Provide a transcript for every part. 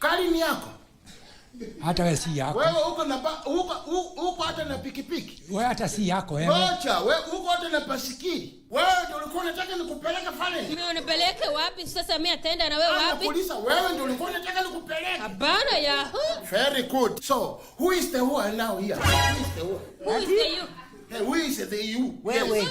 Kari ni yako. Hata wewe si yako. Wewe uko hata na pikipiki. Wewe hata si yako wewe. Acha, wewe uko hata na basikili. Wewe ndio ulikuwa unataka nikupeleke pale. Mimi unipeleke wapi? Sasa mimi ataenda na wewe wapi? Polisi, wewe ndio ulikuwa unataka nikupeleke. Habana ya. Very good. So, who is the who now here? Who is the who? Who is the you? Hey, who is the you? Wewe.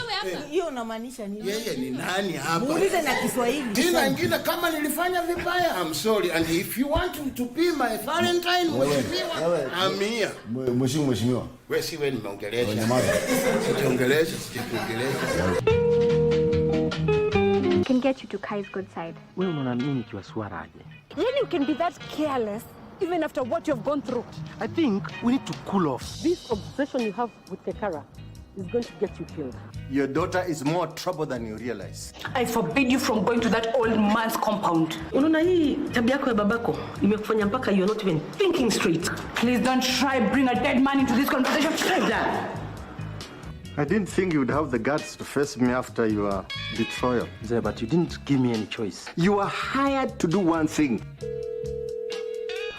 Hiyo unamaanisha nini? Yeye ni nani hapa? Muulize na Kiswahili. Jina ingine kama nilifanya vibaya, I'm sorry. And if you want to be my Valentine, I'm here. Mheshimiwa. Wewe si wewe nimeongelesha. Sijaongelesha. Can get you to Kai's good side. Wewe unaona nini kiwa swaraje? Really, you can be that careless even after what you have gone through. I think we need to cool off. This obsession you have with Kekara is going to get you killed. Your daughter is more trouble than you realize. I forbid you from going to that old man's compound. Unaona hii tabia yako ya babako imekufanya mpaka you're not even thinking straight. Please don't try bring a dead man into this conversation. I didn't think you would have the guts to face me after your betrayal. Yeah, but you didn't give me any choice. You were hired to do one thing.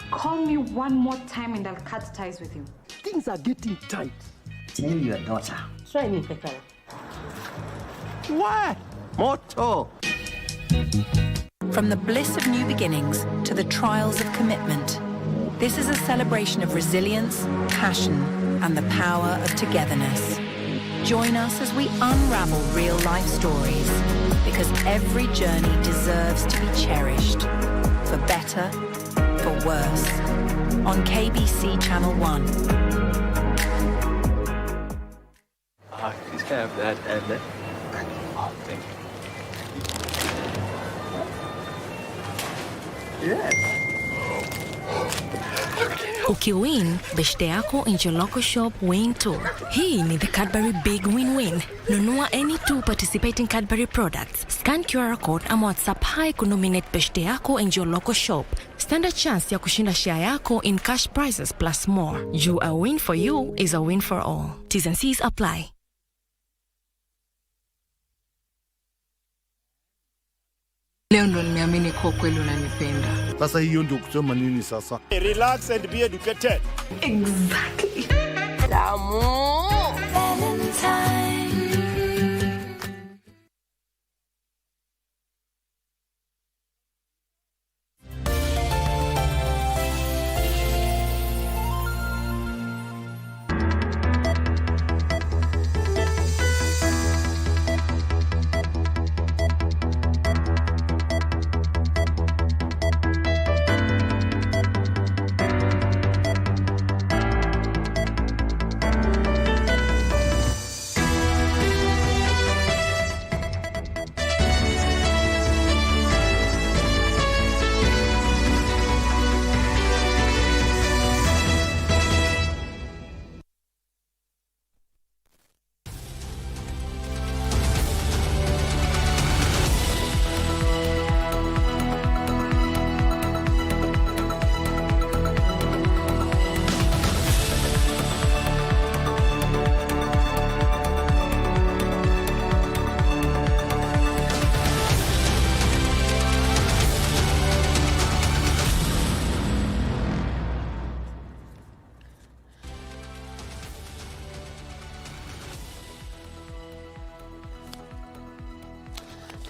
Call me one more time and I'll cut ties with you. Things are getting tight. Tell your daughter. Try me, Kekara. What? Motto. From the bliss of new beginnings to the trials of commitment, this is a celebration of resilience, passion, and the power of togetherness. Join us as we unravel real-life stories, because every journey deserves to be cherished, for better, for worse, on KBC Channel 1. Please can I have that and that? Oh, thank you. Yes. Ukiwin, beshte yako in your local shop win too. Hii ni the Cadbury Big Win-Win. Nunua any two participating Cadbury products. Scan QR code ama WhatsApp hi kunominate beshte yako in your local shop. Stand a chance ya kushinda share yako in cash prizes plus more. A win for you is a win for all. T's and C's apply. Leo ndo nimeamini kwa kweli unanipenda. Sasa hiyo ndio kusema nini sasa? Relax and be educated. Exactly. Tamu. Valentine.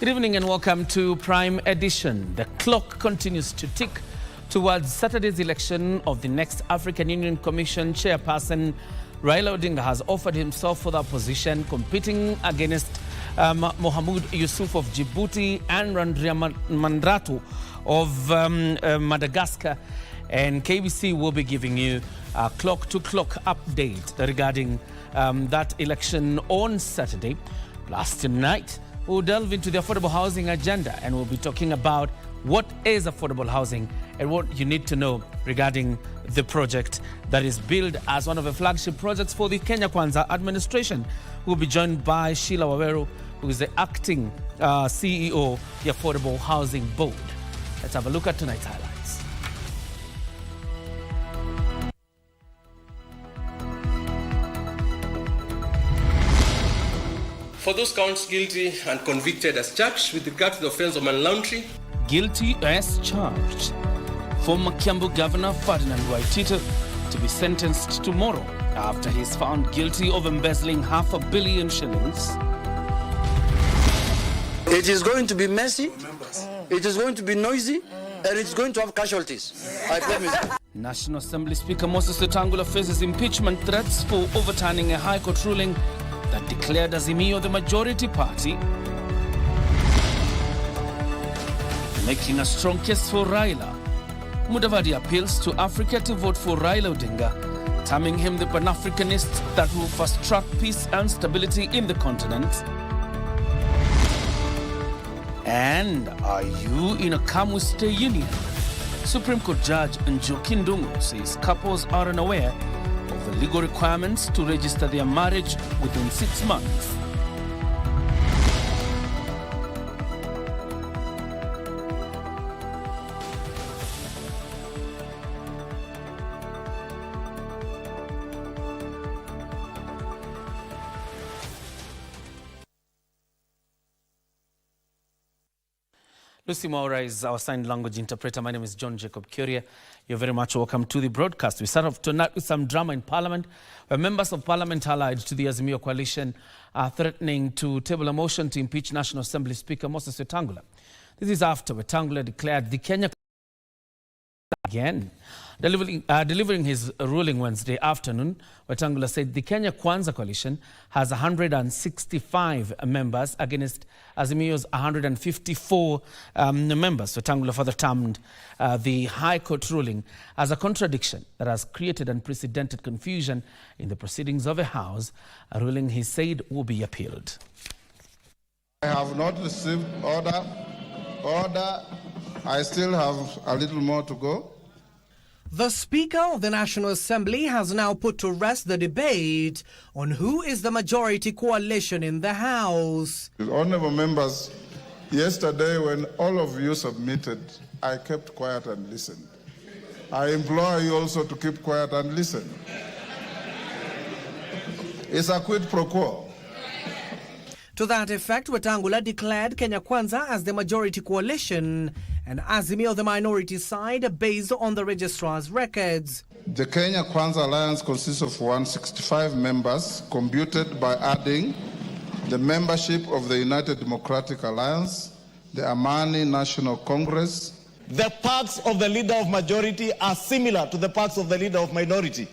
Good evening and welcome to Prime Edition. The clock continues to tick towards Saturday's election of the next African Union Commission chairperson. Raila Odinga has offered himself for that position, competing against Mohamud Yusuf of Djibouti and Randria Mandratu of Madagascar. And KBC will be giving you a clock-to-clock update regarding that election on Saturday. Plus tonight, we'll delve into the affordable housing agenda and we'll be talking about what is affordable housing and what you need to know regarding the project that is billed as one of the flagship projects for the Kenya Kwanza administration. We'll be joined by Sheila Waweru, who is the acting CEO of the Affordable Housing Board. Let's have a look at tonight's highlights. For those counts guilty and convicted as charged with regard to the offense of money laundering. Guilty as charged. former Kiambu Governor Ferdinand Waitito to be sentenced tomorrow after he is found guilty of embezzling $500 million shillings. It is going to be messy, it is going to be noisy, and it's going to have casualties. I promise. National Assembly Speaker Moses Wetangula faces impeachment threats for overturning a High Court ruling that declared Azimio the majority party, making a strong case for Raila. Mudavadi appeals to Africa to vote for Raila Odinga, terming him the Pan-Africanist that will fast-track peace and stability in the continent. And are you in a come-we-stay union? Supreme Court Judge Njoki Ndung'u says couples are unaware of the legal requirements to register their marriage within 6 months. Lucy Maura is our sign language interpreter. My name is John Jacob Curia. You're very much welcome to the broadcast. We start off tonight with some drama in Parliament, where members of Parliament allied to the Azimio coalition are threatening to table a motion to impeach National Assembly Speaker Moses Wetangula. This is after Wetangula declared the Kenya again. Delivering his ruling Wednesday afternoon, Wetangula said the Kenya Kwanza coalition has 165 members against Azimio's 154 members. Wetangula further termed the High Court ruling as a contradiction that has created unprecedented confusion in the proceedings of a House, a ruling he said will be appealed. I have not received order. I still have a little more to go. The Speaker of the National Assembly has now put to rest the debate on who is the majority coalition in the House. Honorable members, yesterday when all of you submitted, I kept quiet and listened. I implore you also to keep quiet and listen. It's a quid pro quo. To that effect, Wetangula declared Kenya Kwanza as the majority coalition and Azimio the minority side based on the registrar's records. The Kenya Kwanza Alliance consists of 165 members, computed by adding the membership of the United Democratic Alliance, the Amani National Congress. The perks of the leader of majority are similar to the perks of the leader of minority.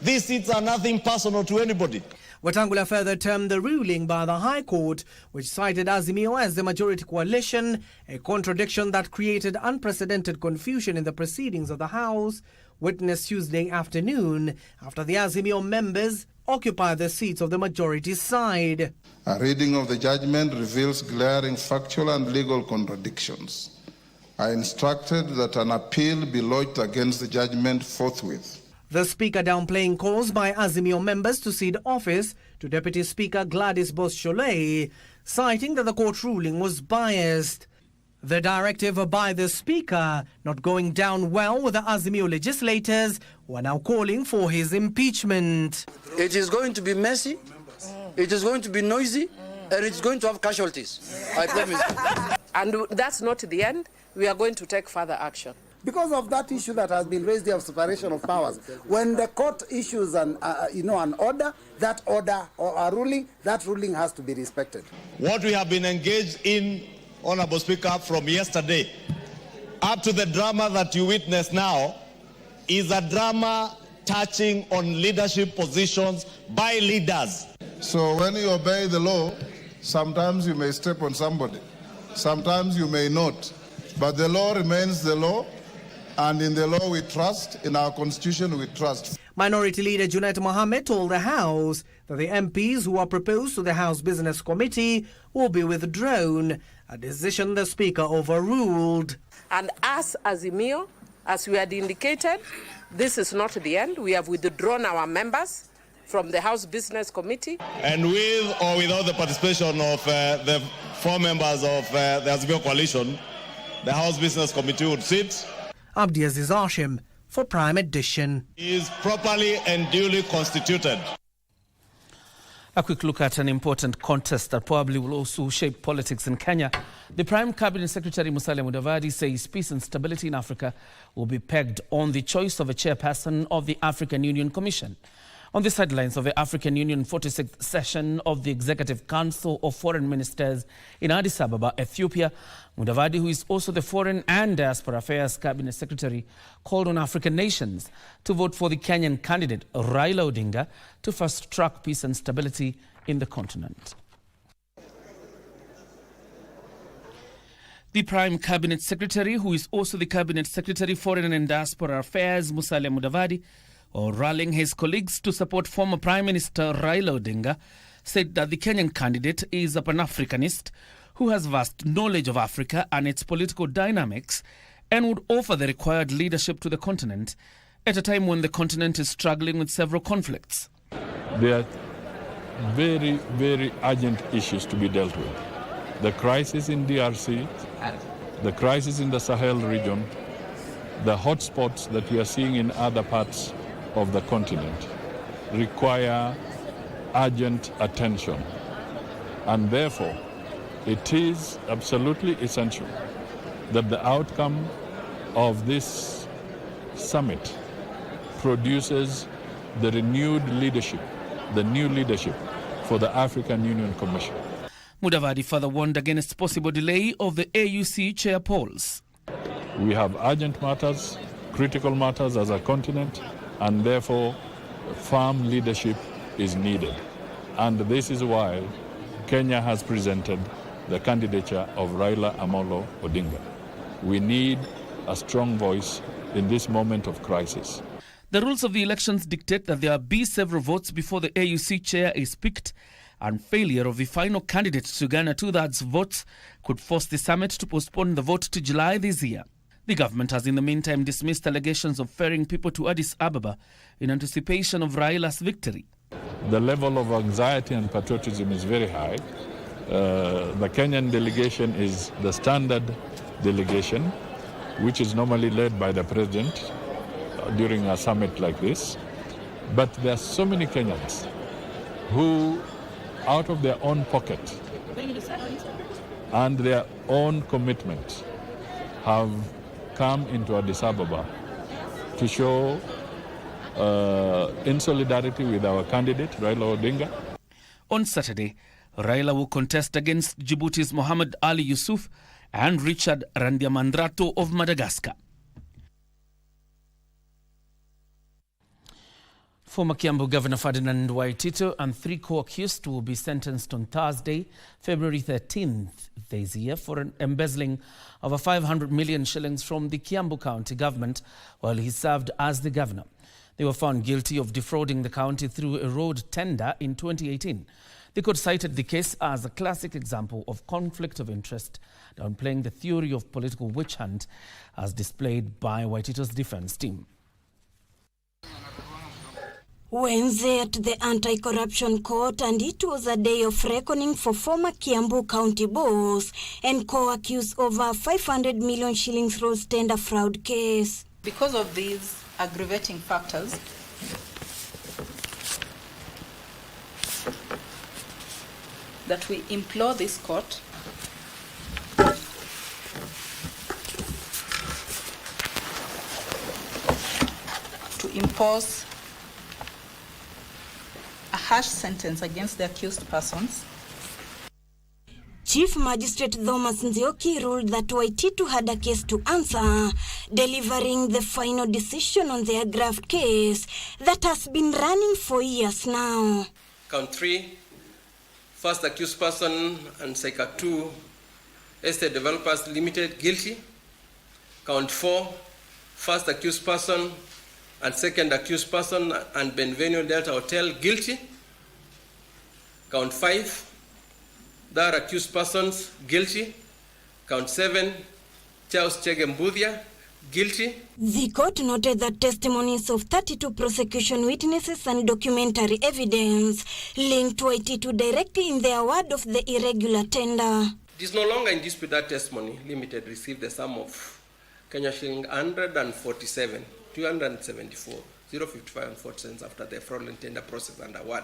These seats are nothing personal to anybody. Wetangula further termed the ruling by the High Court, which cited Azimio as the majority coalition, a contradiction that created unprecedented confusion in the proceedings of the House, witnessed Tuesday afternoon after the Azimio members occupied the seats of the majority side. A reading of the judgment reveals glaring factual and legal contradictions. I instructed that an appeal be lodged against the judgment forthwith. The Speaker downplaying calls by Azimio members to cede office to Deputy Speaker Gladys Bosch-Sholei, citing that the court ruling was biased. The directive by the Speaker not going down well with the Azimio legislators, who are now calling for his impeachment. It is going to be messy, it is going to be noisy, and it's going to have casualties. I promise. And that's not the end. We are going to take further action. Because of that issue that has been raised here of separation of powers, when the court issues an order, that order or a ruling, that ruling has to be respected. What we have been engaged in, Honorable Speaker, from yesterday up to the drama that you witness now is a drama touching on leadership positions by leaders. So when you obey the law, sometimes you may step on somebody, sometimes you may not, but the law remains the law. And in the law we trust, in our constitution we trust. Minority Leader Junet Mohammed told the House that the MPs who are proposed to the House Business Committee will be withdrawn, a decision the Speaker overruled. And as Azimio, as we had indicated, this is not the end. We have withdrawn our members from the House Business Committee. And with or without the participation of the 4 members of the Azimio coalition, the House Business Committee would sit. Abdiaziz Hashim for Prime Edition. Is properly and duly constituted. A quick look at an important contest that probably will also shape politics in Kenya. The Prime Cabinet Secretary Musalia Mudavadi says peace and stability in Africa will be pegged on the choice of a chairperson of the African Union Commission. On the sidelines of the African Union 46th session of the Executive Council of Foreign Ministers in Addis Ababa, Ethiopia, Mudavadi, who is also the Foreign and Diaspora Affairs Cabinet Secretary, called on African nations to vote for the Kenyan candidate Raila Odinga to fast-track peace and stability in the continent. The Prime Cabinet Secretary, who is also the Cabinet Secretary Foreign and Diaspora Affairs, Musalia Mudavadi, rallying his colleagues to support former Prime Minister Raila Odinga, said that the Kenyan candidate is a Pan-Africanist who has vast knowledge of Africa and its political dynamics and would offer the required leadership to the continent at a time when the continent is struggling with several conflicts. There are very, very urgent issues to be dealt with. The crisis in DRC, the crisis in the Sahel region, the hotspots that we are seeing in other parts of the continent require urgent attention. And therefore, it is absolutely essential that the outcome of this summit produces the renewed leadership, the new leadership for the African Union Commission. Mudavadi further warned against possible delay of the AUC chair polls. We have urgent matters, critical matters as a continent, and therefore firm leadership is needed. And this is why Kenya has presented the candidature of Raila Amolo Odinga. We need a strong voice in this moment of crisis. The rules of the elections dictate that there be several votes before the AUC chair is picked, and failure of the final candidate to garner 2/3 votes could force the summit to postpone the vote to July this year. The government has in the meantime dismissed allegations of ferrying people to Addis Ababa in anticipation of Raila's victory. The level of anxiety and patriotism is very high. The Kenyan delegation is the standard delegation, which is normally led by the president during a summit like this. But there are so many Kenyans who, out of their own pocket and their own commitment, have come into Addis Ababa to show in solidarity with our candidate, Raila Odinga. On Saturday, Raila will contest against Djibouti's Mohamed Ali Yusuf and Richard Randiamandrato of Madagascar. Former Kiambu Governor Ferdinand Waitito and 3 co-accused will be sentenced on Thursday, February 13th this year for an embezzling of 500 million shillings from the Kiambu County government while he served as the governor. They were found guilty of defrauding the county through a road tender in 2018. The court cited the case as a classic example of conflict of interest, downplaying the theory of political witch hunt as displayed by Waitito's defense team. Wednesday at the Anti-Corruption Court, and it was a day of reckoning for former Kiambu County boss and co-accused over 500 million shillings road tender fraud case. Because of these aggravating factors, that we implore this court to impose a harsh sentence against the accused persons. Chief Magistrate Thomas Nzioki ruled that Waititu had a case to answer, delivering the final decision on the aggraved case that has been running for years now. Count 3, first accused person and Sector 2, Estate Developers Limited, guilty. Count 4, first accused person and second accused person and Benvenue Delta Hotel, guilty. Count 5, third accused persons, guilty. Count 7, Charles Chegembudia, guilty. The court noted that testimonies of 32 prosecution witnesses and documentary evidence linked Waititu directly in the award of the irregular tender. It is no longer in dispute that testimony limited received the sum of Kenya shilling 274, 055 and 40 cents after the fraudulent tender process and award.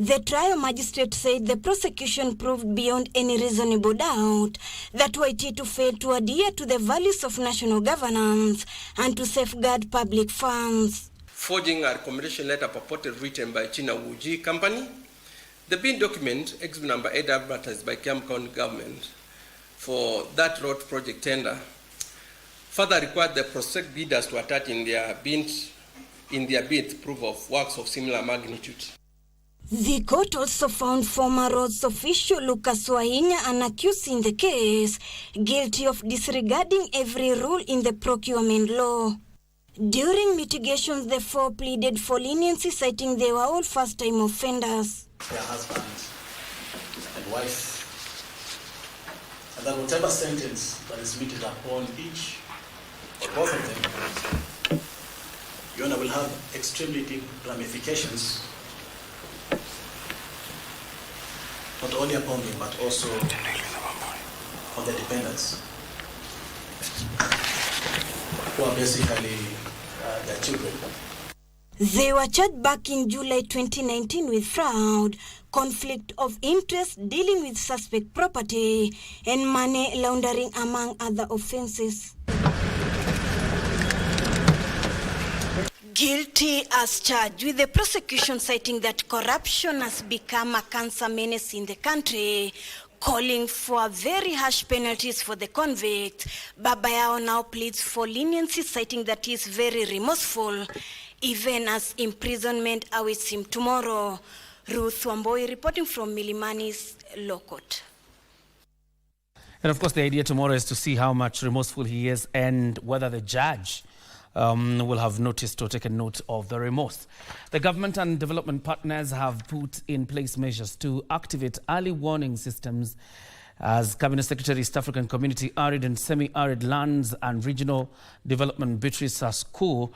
The trial magistrate said the prosecution proved beyond any reasonable doubt that Waititu failed to adhere to the values of national governance and to safeguard public funds. Forging a recommendation letter purported written by China Wuji Company. The bin document, exhibit number 8, advertised by Kiam County government for that road project tender, further required the prospective bidders to attach in their bid proof of works of similar magnitude. The court also found former roads official Lucas Wahinya, an accused in the case, guilty of disregarding every rule in the procurement law. During mitigations, the four pleaded for leniency, citing they were all first-time offenders. Their husband and wife, and that whatever sentence that is meted upon each or both of them, Your Honor, will have extremely deep ramifications, not only upon them, but also on the dependents, who are basically their children. They were charged back in July 2019 with fraud, conflict of interest, dealing with suspect property, and money laundering, among other offenses. Guilty as charged, with the prosecution citing that corruption has become a cancer menace in the country, calling for very harsh penalties for the convict. Babayao now pleads for leniency, citing that he is very remorseful, even as imprisonment awaits him tomorrow. Ruth Wamboi reporting from Milimani's Law Court. And of course, the idea tomorrow is to see how much remorseful he is and whether the judge will have noticed or taken note of the remorse. The government and development partners have put in place measures to activate early warning systems as Cabinet Secretary, East African Community, Arid and Semi-Arid Lands and Regional Development Beatrice Asku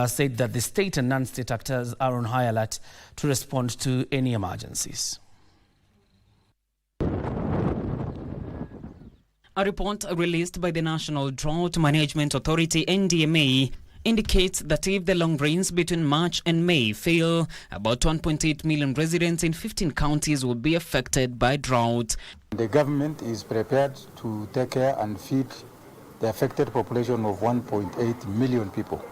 said that the state and non-state actors are on high alert to respond to any emergencies. A report released by the National Drought Management Authority, NDMA, indicates that if the long rains between March and May fail, about 1.8 million residents in 15 counties will be affected by drought. The government is prepared to take care and feed the affected population of 1.8 million people.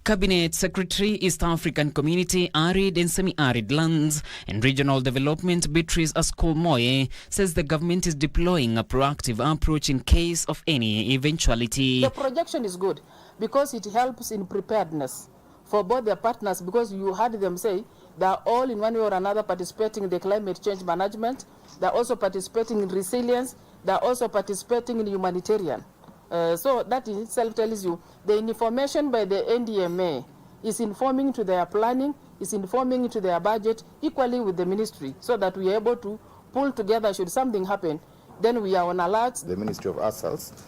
Cabinet Secretary, East African Community, Arid and Semi-Arid Lands and Regional Development Beatrice Asku says the government is deploying a proactive approach in case of any eventuality. The projection is good because it helps in preparedness for both their partners, because you heard them say they are all in one way or another participating in the climate change management. They are also participating in resilience. They are also participating in humanitarian. So that in itself tells you the information by the NDMA is informing to their planning, is informing to their budget, equally with the ministry, so that we are able to pull together should something happen. Then we are on alert. The Ministry of ASALs,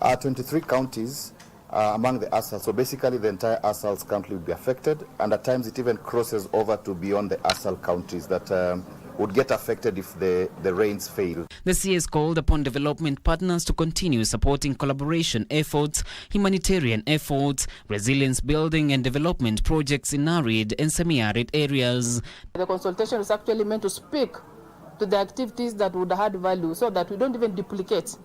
23 counties among the ASALs. So basically the entire ASALs country will be affected, and at times it even crosses over to beyond the ASAL counties that would get affected if the rains fail. The CS called upon development partners to continue supporting collaboration efforts, humanitarian efforts, resilience building and development projects in arid and semi-arid areas. The consultation is actually meant to speak to the activities that would add value so that we don't even duplicate.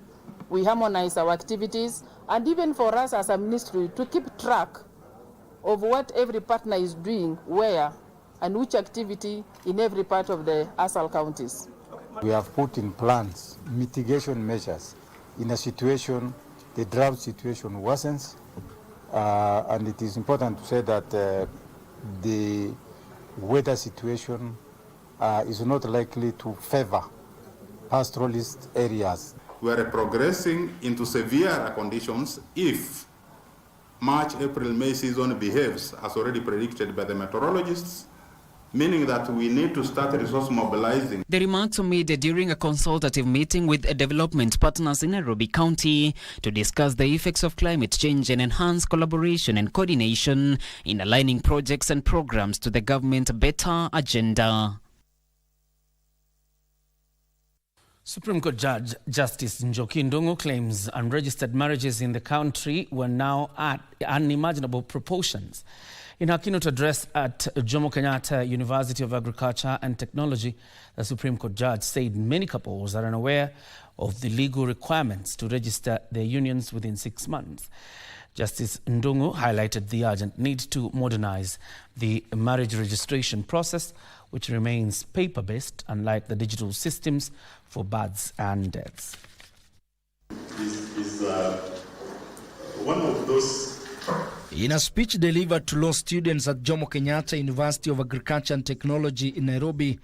We harmonize our activities, and even for us as a ministry to keep track of what every partner is doing, where, and which activity in every part of the ASAL counties. We have put in plans, mitigation measures in a situation, the drought situation worsens, and it is important to say that the weather situation is not likely to favor pastoralist areas. We are progressing into severe conditions if March, April, May season behaves as already predicted by the meteorologists, meaning that we need to start resource mobilizing. The remarks were made during a consultative meeting with development partners in Nairobi County to discuss the effects of climate change and enhance collaboration and coordination in aligning projects and programs to the government better agenda. Supreme Court Judge Justice Njoki Ndung'u claims unregistered marriages in the country were now at unimaginable proportions. In her keynote address at Jomo Kenyatta University of Agriculture and Technology, the Supreme Court judge said many couples are unaware of the legal requirements to register their unions within 6 months. Justice Ndung'u highlighted the urgent need to modernize the marriage registration process, which remains paper-based, unlike the digital systems for births and deaths. One of those. In a speech delivered to law students at Jomo Kenyatta University of Agriculture and Technology in Nairobi,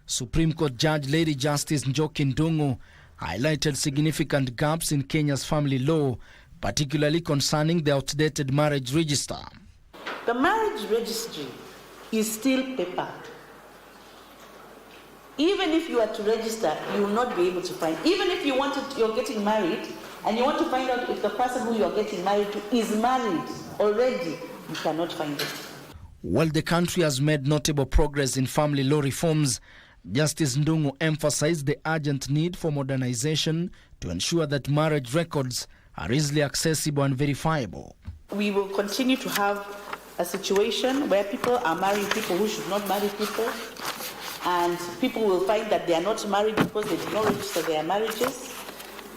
Supreme Court Judge Lady Justice Njoki Ndung'u highlighted significant gaps in Kenya's family law, particularly concerning the outdated marriage register. The marriage registry is still paper. Even if you are to register, you will not be able to find. Even if you're getting married and you want to find out if the person who you're getting married to is married already, you cannot find it. While the country has made notable progress in family law reforms, Justice Ndung'u emphasized the urgent need for modernization to ensure that marriage records are easily accessible and verifiable. We will continue to have a situation where people are marrying people who should not marry people, and people will find that they are not married because they did not register their marriages,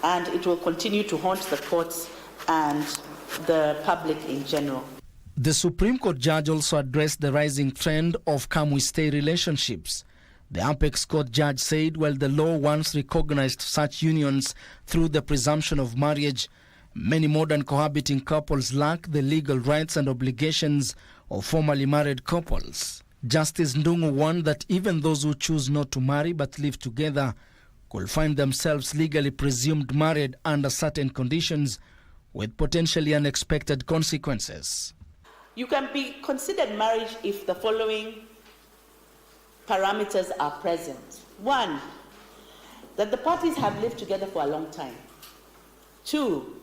and it will continue to haunt the courts and the public in general. The Supreme Court judge also addressed the rising trend of come-we-stay relationships. The Apex Court judge said while the law once recognized such unions through the presumption of marriage, many modern cohabiting couples lack the legal rights and obligations of formerly married couples. Justice Ndung'u warned that even those who choose not to marry but live together could find themselves legally presumed married under certain conditions with potentially unexpected consequences. You can be considered marriage if the following parameters are present. 1, that the parties have lived together for a long time. 2,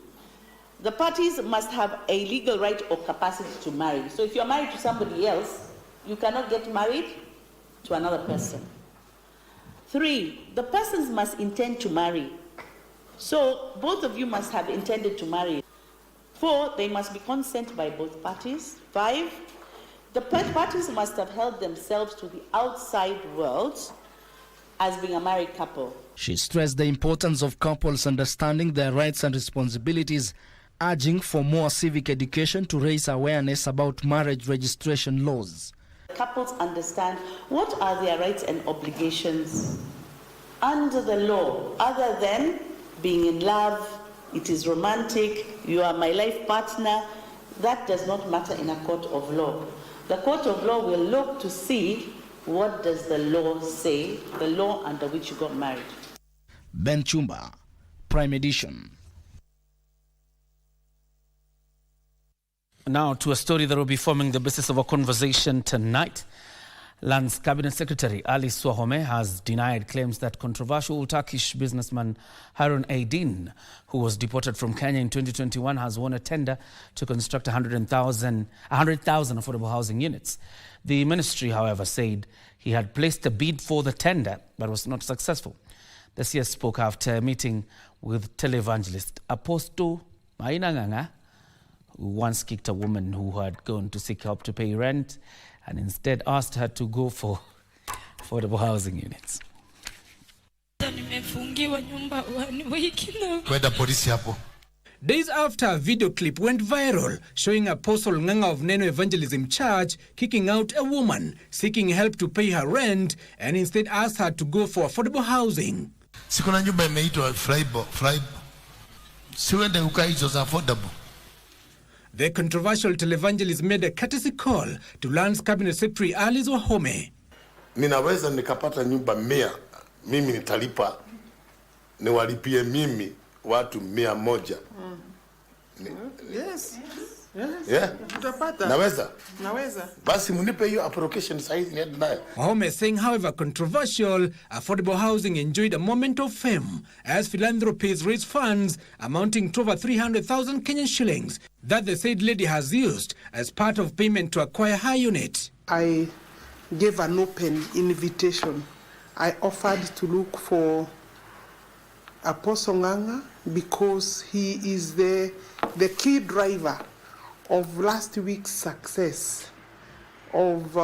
the parties must have a legal right or capacity to marry. So if you're married to somebody else, you cannot get married to another person. 3, the persons must intend to marry. So both of you must have intended to marry. 4, they must be consent by both parties. 5, the parties must have held themselves to the outside world as being a married couple. She stressed the importance of couples understanding their rights and responsibilities, urging for more civic education to raise awareness about marriage registration laws. Couples understand what are their rights and obligations under the law, other than being in love, it is romantic, you are my life partner. That does not matter in a court of law. The court of law will look to see what does the law say, the law under which you got married. Ben Chumba, Prime Edition. Now to a story that will be forming the basis of a conversation tonight. Lands Cabinet Secretary Ali Swahome has denied claims that controversial Turkish businessman Harun Aydin, who was deported from Kenya in 2021, has won a tender to construct 100,000 affordable housing units. The ministry, however, said he had placed a bid for the tender but was not successful. The CS spoke after a meeting with televangelist Apostle Mainanganga, who once kicked a woman who had gone to seek help to pay rent and instead asked her to go for affordable housing units. Days after a video clip went viral showing Apostle Nganga of Neno Evangelism Church kicking out a woman seeking help to pay her rent and instead asked her to go for affordable housing. Sikuna nyumba imeitwa Flybo. Siwende ukai hizo za affordable. The controversial televangelist made a courtesy call to Lands Cabinet Secretary Ali Swahome. Ninaweza nikapata nyumba 100, mimi nitalipa, niwalipie mimi watu 100. Yes. Yeah. Naweza. Basi munipe hiyo application size niende nayo. Swahome saying, however controversial, affordable housing enjoyed a moment of fame as philanthropies raised funds amounting to over 300,000 Kenyan shillings that the said lady has used as part of payment to acquire her unit. I gave an open invitation. I offered to look for Apostle Nganga because he is the key driver of last week's success of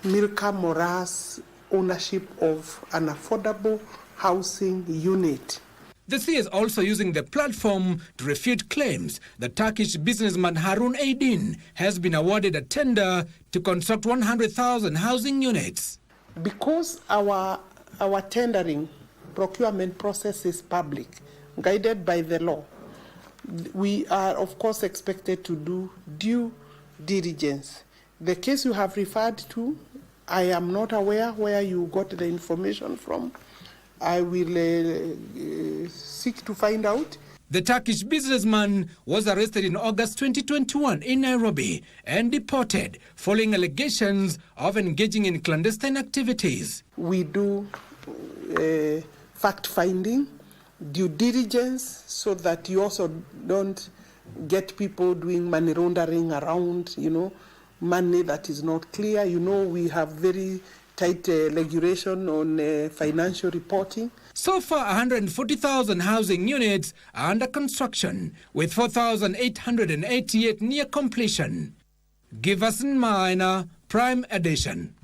Milka Mora's ownership of an affordable housing unit. The C is also using the platform to refute claims that Turkish businessman Harun Aydin has been awarded a tender to construct 100,000 housing units. Because our tendering procurement process is public, guided by the law, we are of course expected to do due diligence. The case you have referred to, I am not aware where you got the information from. I will seek to find out. The Turkish businessman was arrested in August 2021 in Nairobi and deported following allegations of engaging in clandestine activities. We do fact-finding, due diligence, so that you also don't get people doing money laundering around, money that is not clear. We have very tight regulation on financial reporting. So far, 140,000 housing units are under construction, with 4,888 near completion. Giverson Minor, Prime Edition.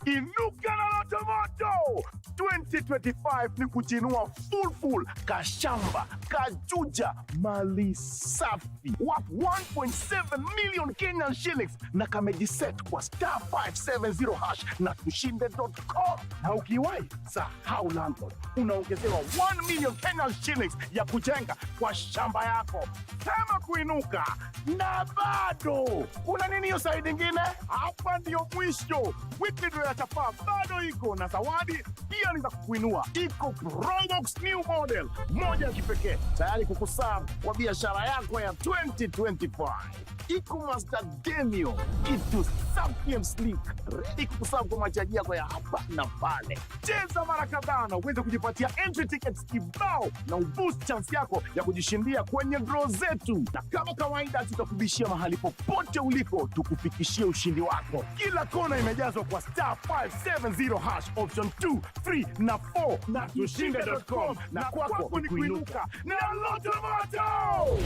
Inuka na Lotomoto 2025 ni kuchinua full kashamba kajuja mali safi worth 1.7 million Kenyan shillings na kamejiset kwa *570 hash na tushinde.com. Na ukiwahi sahau landlord, unaongezewa 1 million Kenyan shillings ya kujenga kwa shamba yako. Sema kuinuka na bado kuna nini hiyo side nyingine? Hapa ndio mwisho. Weekly draw ya chapa bado iko na zawadi pia ni za kukuinua. Iko Probox new model moja ya kipekee tayari kukuserve kwa biashara yako ya 2025. Iko Master Demio, kitu safi and sleek, ready kukuserve kwa mahitaji yako ya hapa na pale. Cheza mara kadhaa na uweze kujipatia entry tickets kibao na uboost chance yako ya kujishindia kwenye draw zetu. Na kama kawaida tutakubishia mahali popote uliko tukufikishie ushindi wako. Kila kona imejazwa kwa *570 hash option 2, 3 na 4 na tushinde.com na kwako ni kuinuka na Lotomoto.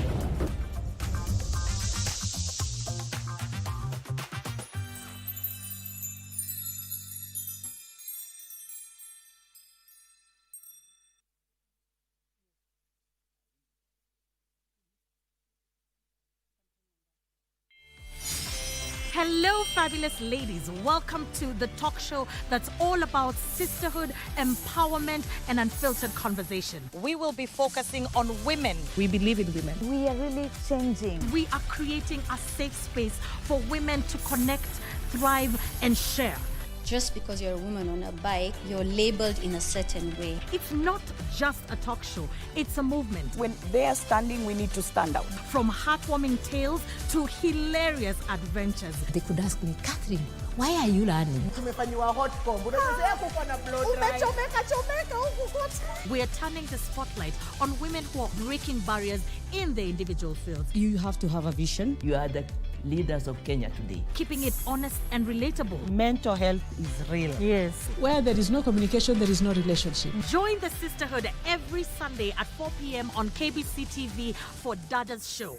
Hello, fabulous ladies. Welcome to the talk show that's all about sisterhood, empowerment, and unfiltered conversation. We will be focusing on women. We believe in women. We are really changing. We are creating a safe space for women to connect, thrive, and share. Just because you're a woman on a bike, you're labeled in a certain way. It's not just a talk show, it's a movement. When they are standing, we need to stand out. From heartwarming tales to hilarious adventures. They could ask me, Catherine, why are you learning? We are turning the spotlight on women who are breaking barriers in their individual fields. You have to have a vision. You are the leaders of Kenya today. Keeping it honest and relatable. Mental health is real. Yes. Where there is no communication, there is no relationship. Join the sisterhood every Sunday at 4 p.m. on KBC TV for Dada's Show.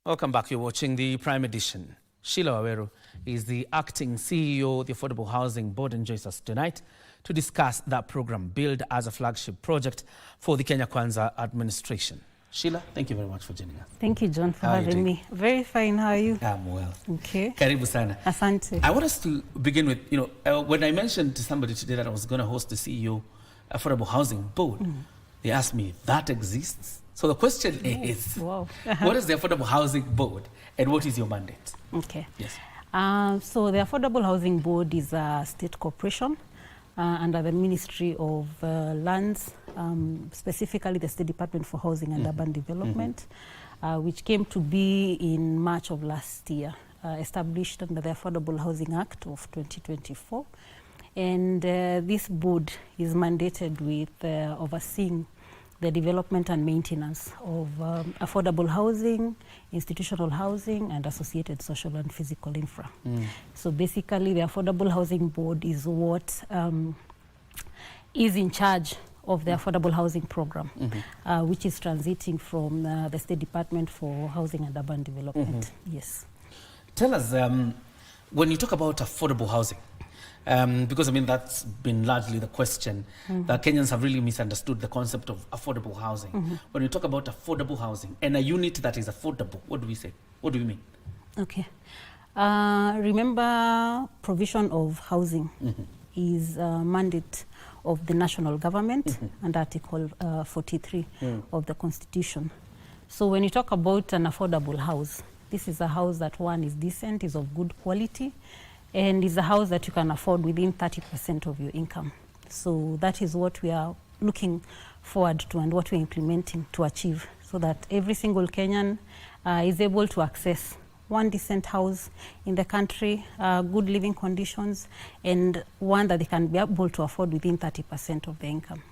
Welcome back. You're watching the Prime Edition. Sheila Waweru is the acting CEO of the Affordable Housing Board and joins us tonight to discuss that program billed as a flagship project for the Kenya Kwanza administration. Sheila, thank you very much for joining us. Thank you, John, for having me. Very fine. How are you? I'm well. Okay. Karibu sana. Asante. I want us to begin with, when I mentioned to somebody today that I was going to host the CEO Affordable Housing Board, They asked me, that exists? So the question is, Wow. what is the Affordable Housing Board and what is your mandate? Okay. Yes. So the Affordable Housing Board is a state corporation under the Ministry of Lands, specifically the State Department for Housing and Urban Development, which came to be in March of last year, established under the Affordable Housing Act of 2024. And this board is mandated with overseeing the development and maintenance of affordable housing, institutional housing, and associated social and physical infra. So basically, the Affordable Housing Board is what is in charge of the Affordable Housing Program, which is transiting from the State Department for Housing and Urban Development. Yes. Tell us, when you talk about affordable housing, because I mean that's been largely the question, that Kenyans have really misunderstood the concept of affordable housing. When you talk about affordable housing and a unit that is affordable, what do we say? What do we mean? Okay. Remember, provision of housing is a mandate of the national government under Article 43 of the Constitution. So when you talk about an affordable house, this is a house that, one, is decent, is of good quality, and is a house that you can afford within 30% of your income. So that is what we are looking forward to and what we're implementing to achieve, so that every single Kenyan is able to access one decent house in the country, good living conditions, and one that they can be able to afford within 30% of their income.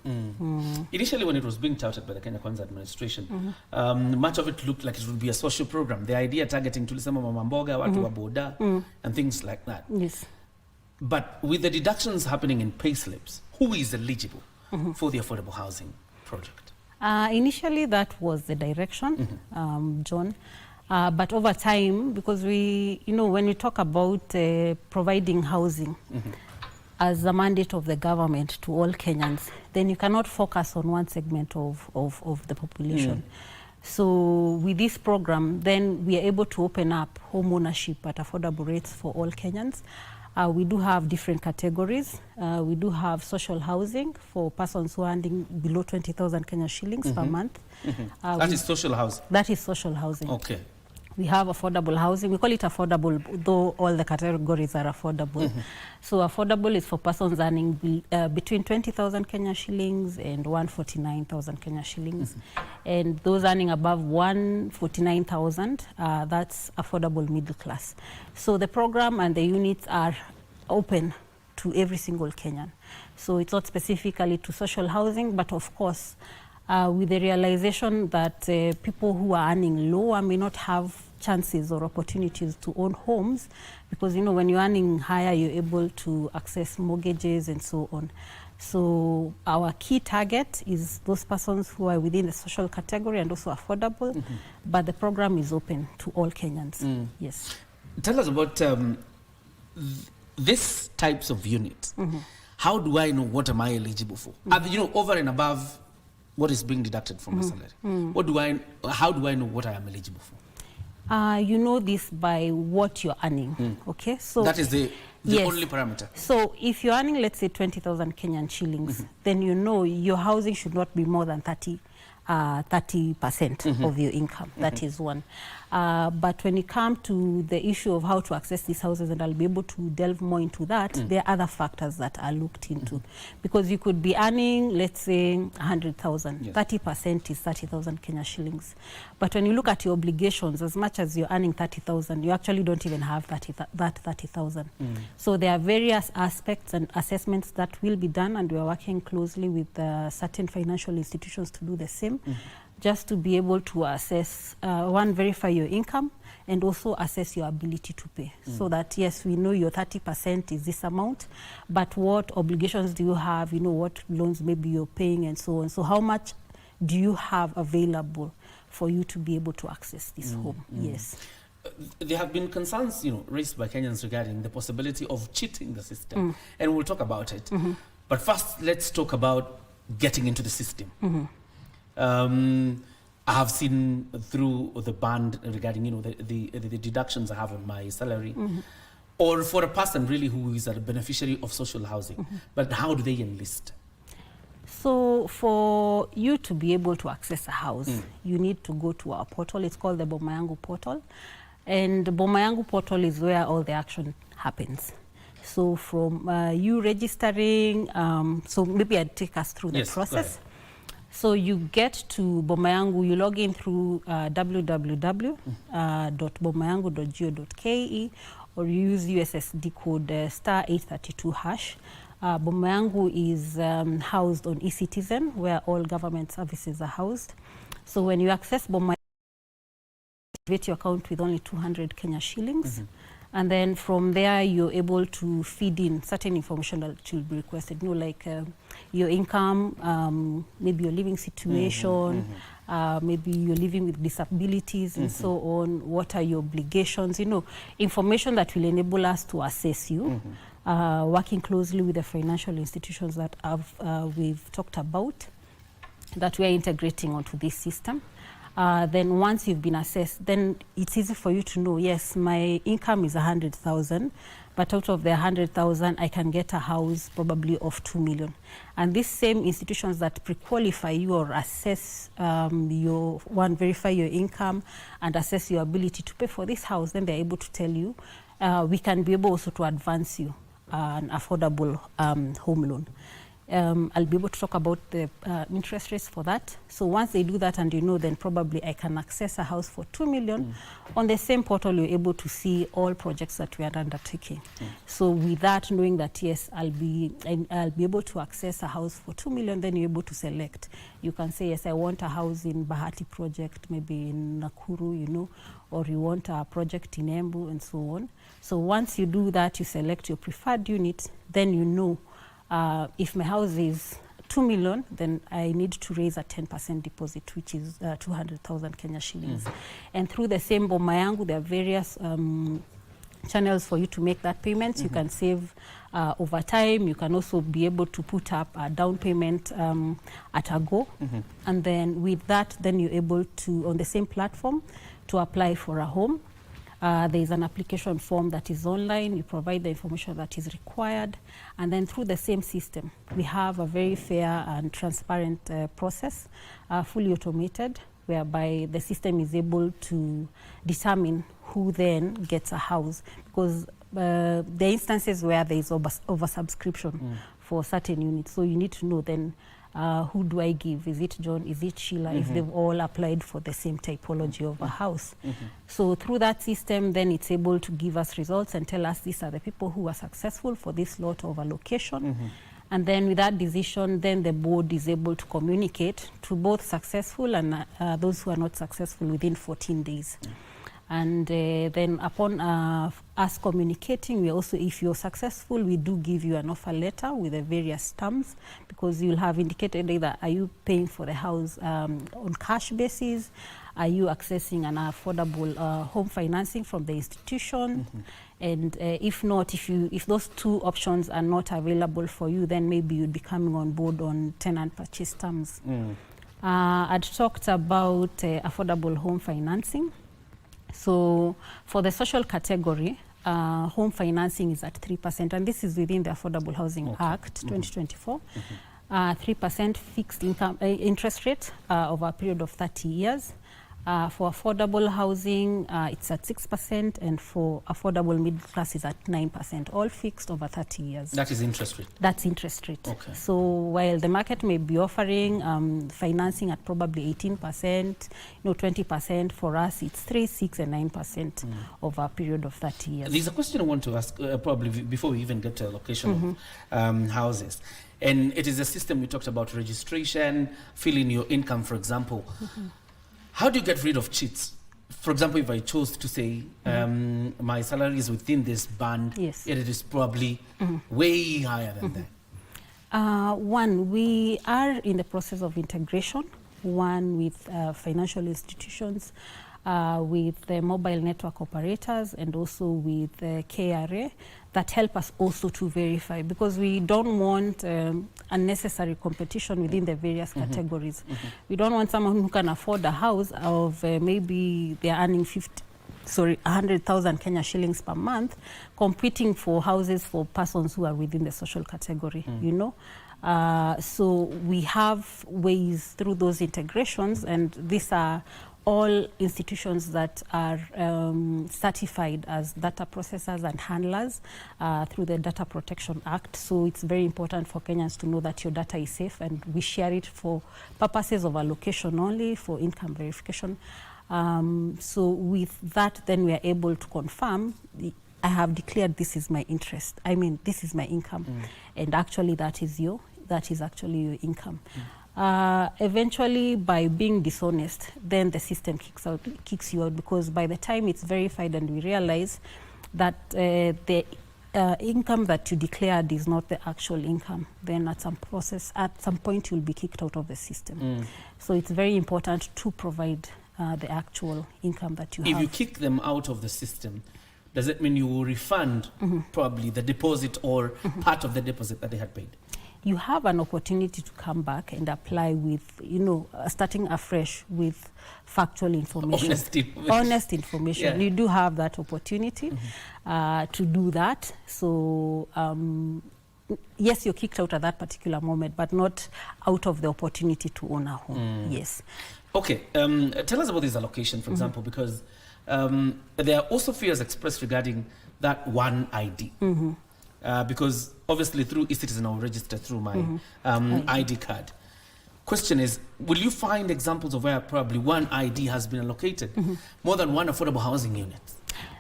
Initially, when it was being touted by the Kenya Kwanza administration, much of it looked like it would be a social program. The idea targeting tulisema mama mboga, watu wa boda, and things like that. Yes. But with the deductions happening in pay slips, who is eligible for the affordable housing project? Initially, that was the direction, John. But over time, because when we talk about providing housing as a mandate of the government to all Kenyans, then you cannot focus on one segment of the population. So with this program, then we are able to open up home ownership at affordable rates for all Kenyans. We do have different categories. We do have social housing for persons who are earning below 20,000 Kenya shillings per month. That is social housing? That is social housing. Okay. We have affordable housing. We call it affordable, though all the categories are affordable. So affordable is for persons earning between 20,000 Kenya shillings and 149,000 Kenya shillings. And those earning above 149,000, that's affordable middle class. So the program and the units are open to every single Kenyan. So it's not specifically to social housing, but of course, with the realization that people who are earning lower may not have chances or opportunities to own homes, because when you're earning higher, you're able to access mortgages and so on. So our key target is those persons who are within the social category and also affordable, but the program is open to all Kenyans. Yes. Tell us about these types of units. How do I know what am I eligible for? Over and above what is being deducted from my salary? How do I know what I am eligible for? You know this by what you're earning. Okay, so that is the only parameter. So if you're earning, let's say 20,000 Kenyan shillings, then your housing should not be more than 30% of your income. That is one. But when it comes to the issue of how to access these houses, and I'll be able to delve more into that, there are other factors that are looked into. Because you could be earning, let's say, 100,000. 30% is 30,000 Kenya shillings. But when you look at your obligations, as much as you're earning 30,000, you actually don't even have that 30,000. So there are various aspects and assessments that will be done, and we are working closely with certain financial institutions to do the same. Just to be able to assess, verify your income, and also assess your ability to pay. So that, yes, we know your 30% is this amount, but what obligations do you have, what loans maybe you're paying and so on. So how much do you have available for you to be able to access this home? Yes. There have been concerns, raised by Kenyans regarding the possibility of cheating the system, and we'll talk about it. But first, let's talk about getting into the system. I have seen through the band regarding the deductions I have on my salary, or for a person really who is a beneficiary of social housing. But how do they enlist? So for you to be able to access a house, you need to go to our portal. It's called the Boma Yangu portal. And the Boma Yangu portal is where all the action happens. So from you registering, so maybe I'd take us through the process. So you get to Boma Yangu, you log in through www.bomayangu.go.ke, or you use USSD code *832#. Boma Yangu is housed on eCitizen, where all government services are housed. So when you access Boma Yangu, you activate your account with only 200 Kenya shillings. And then from there, you're able to feed in certain information that will be requested, like your income, maybe your living situation, maybe you're living with disabilities and so on. What are your obligations? Information that will enable us to assess you, working closely with the financial institutions that we've talked about, that we are integrating onto this system. Then once you've been assessed, then it's easy for you to know, yes, my income is 100,000, but out of the 100,000, I can get a house probably of 2 million. And these same institutions that pre-qualify you or assess verify your income and assess your ability to pay for this house, then they're able to tell you, we can be able also to advance you an affordable home loan. I'll be able to talk about the interest rates for that. So once they do that and then probably I can access a house for 2 million. On the same portal, you're able to see all projects that we are undertaking. So with that, knowing that, yes, I'll be able to access a house for 2 million, then you're able to select. You can say, yes, I want a house in Bahati project, maybe in Nakuru, or you want a project in Embu and so on. So once you do that, you select your preferred unit, then if my house is 2 million, then I need to raise a 10% deposit, which is 200,000 Kenya shillings. And through the same Boma Yangu, there are various channels for you to make that payment. You can save over time. You can also be able to put up a down payment at a go. And then with that, then you're able to, on the same platform, to apply for a home. There is an application form that is online. You provide the information that is required. And then through the same system, we have a very fair and transparent process, fully automated, whereby the system is able to determine who then gets a house. Because the instances where there is oversubscription for certain units, so you need to know then who do I give? Is it John? Is it Sheila? If they've all applied for the same typology of a house. So through that system, then it's able to give us results and tell us these are the people who are successful for this lot of allocation. And then with that decision, then the board is able to communicate to both successful and those who are not successful within 14 days. And then upon us communicating, we also, if you're successful, we do give you an offer letter with the various terms, because you'll have indicated either are you paying for the house on cash basis, are you accessing an affordable home financing from the institution, and if not, if those two options are not available for you, then maybe you'd be coming on board on tenant purchase terms. I'd talked about affordable home financing. So for the social category, home financing is at 3%, and this is within the Affordable Housing Act 2024. 3% fixed income interest rate over a period of 30 years. For affordable housing, it's at 6%, and for affordable middle class is at 9%, all fixed over 30 years. That is interest rate? That's interest rate. Okay. So while the market may be offering financing at probably 18%, 20%, for us it's 3%, 6%, and 9% over a period of 30 years. There's a question I want to ask probably before we even get to the location of houses. And it is a system we talked about, registration, fill in your income, for example. How do you get rid of cheats? For example, if I chose to say my salary is within this band, yet it is probably way higher than that. One, we are in the process of integration, one with financial institutions, with the mobile network operators, and also with KRA, that help us also to verify, because we don't want unnecessary competition within the various categories. We don't want someone who can afford a house of maybe they're earning 100,000 Kenya shillings per month, competing for houses for persons who are within the social category, So we have ways through those integrations, and these are all institutions that are certified as data processors and handlers through the Data Protection Act. So it's very important for Kenyans to know that your data is safe, and we share it for purposes of allocation only, for income verification. So with that, then we are able to confirm, I have declared this is my interest. I mean, this is my income. And actually that is actually your income. Eventually, by being dishonest, then the system kicks you out, because by the time it's verified and we realize that the income that you declared is not the actual income, then at some point you'll be kicked out of the system. So it's very important to provide the actual income that you have. If you kick them out of the system, does it mean you will refund probably the deposit or part of the deposit that they had paid? You have an opportunity to come back and apply with, starting afresh with factual information. Honest information. Yeah. You do have that opportunity to do that. So, yes, you're kicked out at that particular moment, but not out of the opportunity to own a home. Yes. Okay. Tell us about this allocation, for example, because there are also fears expressed regarding that one ID. Because obviously through eCitizen I'll register through my ID card. Question is, will you find examples of where probably one ID has been allocated more than one affordable housing unit?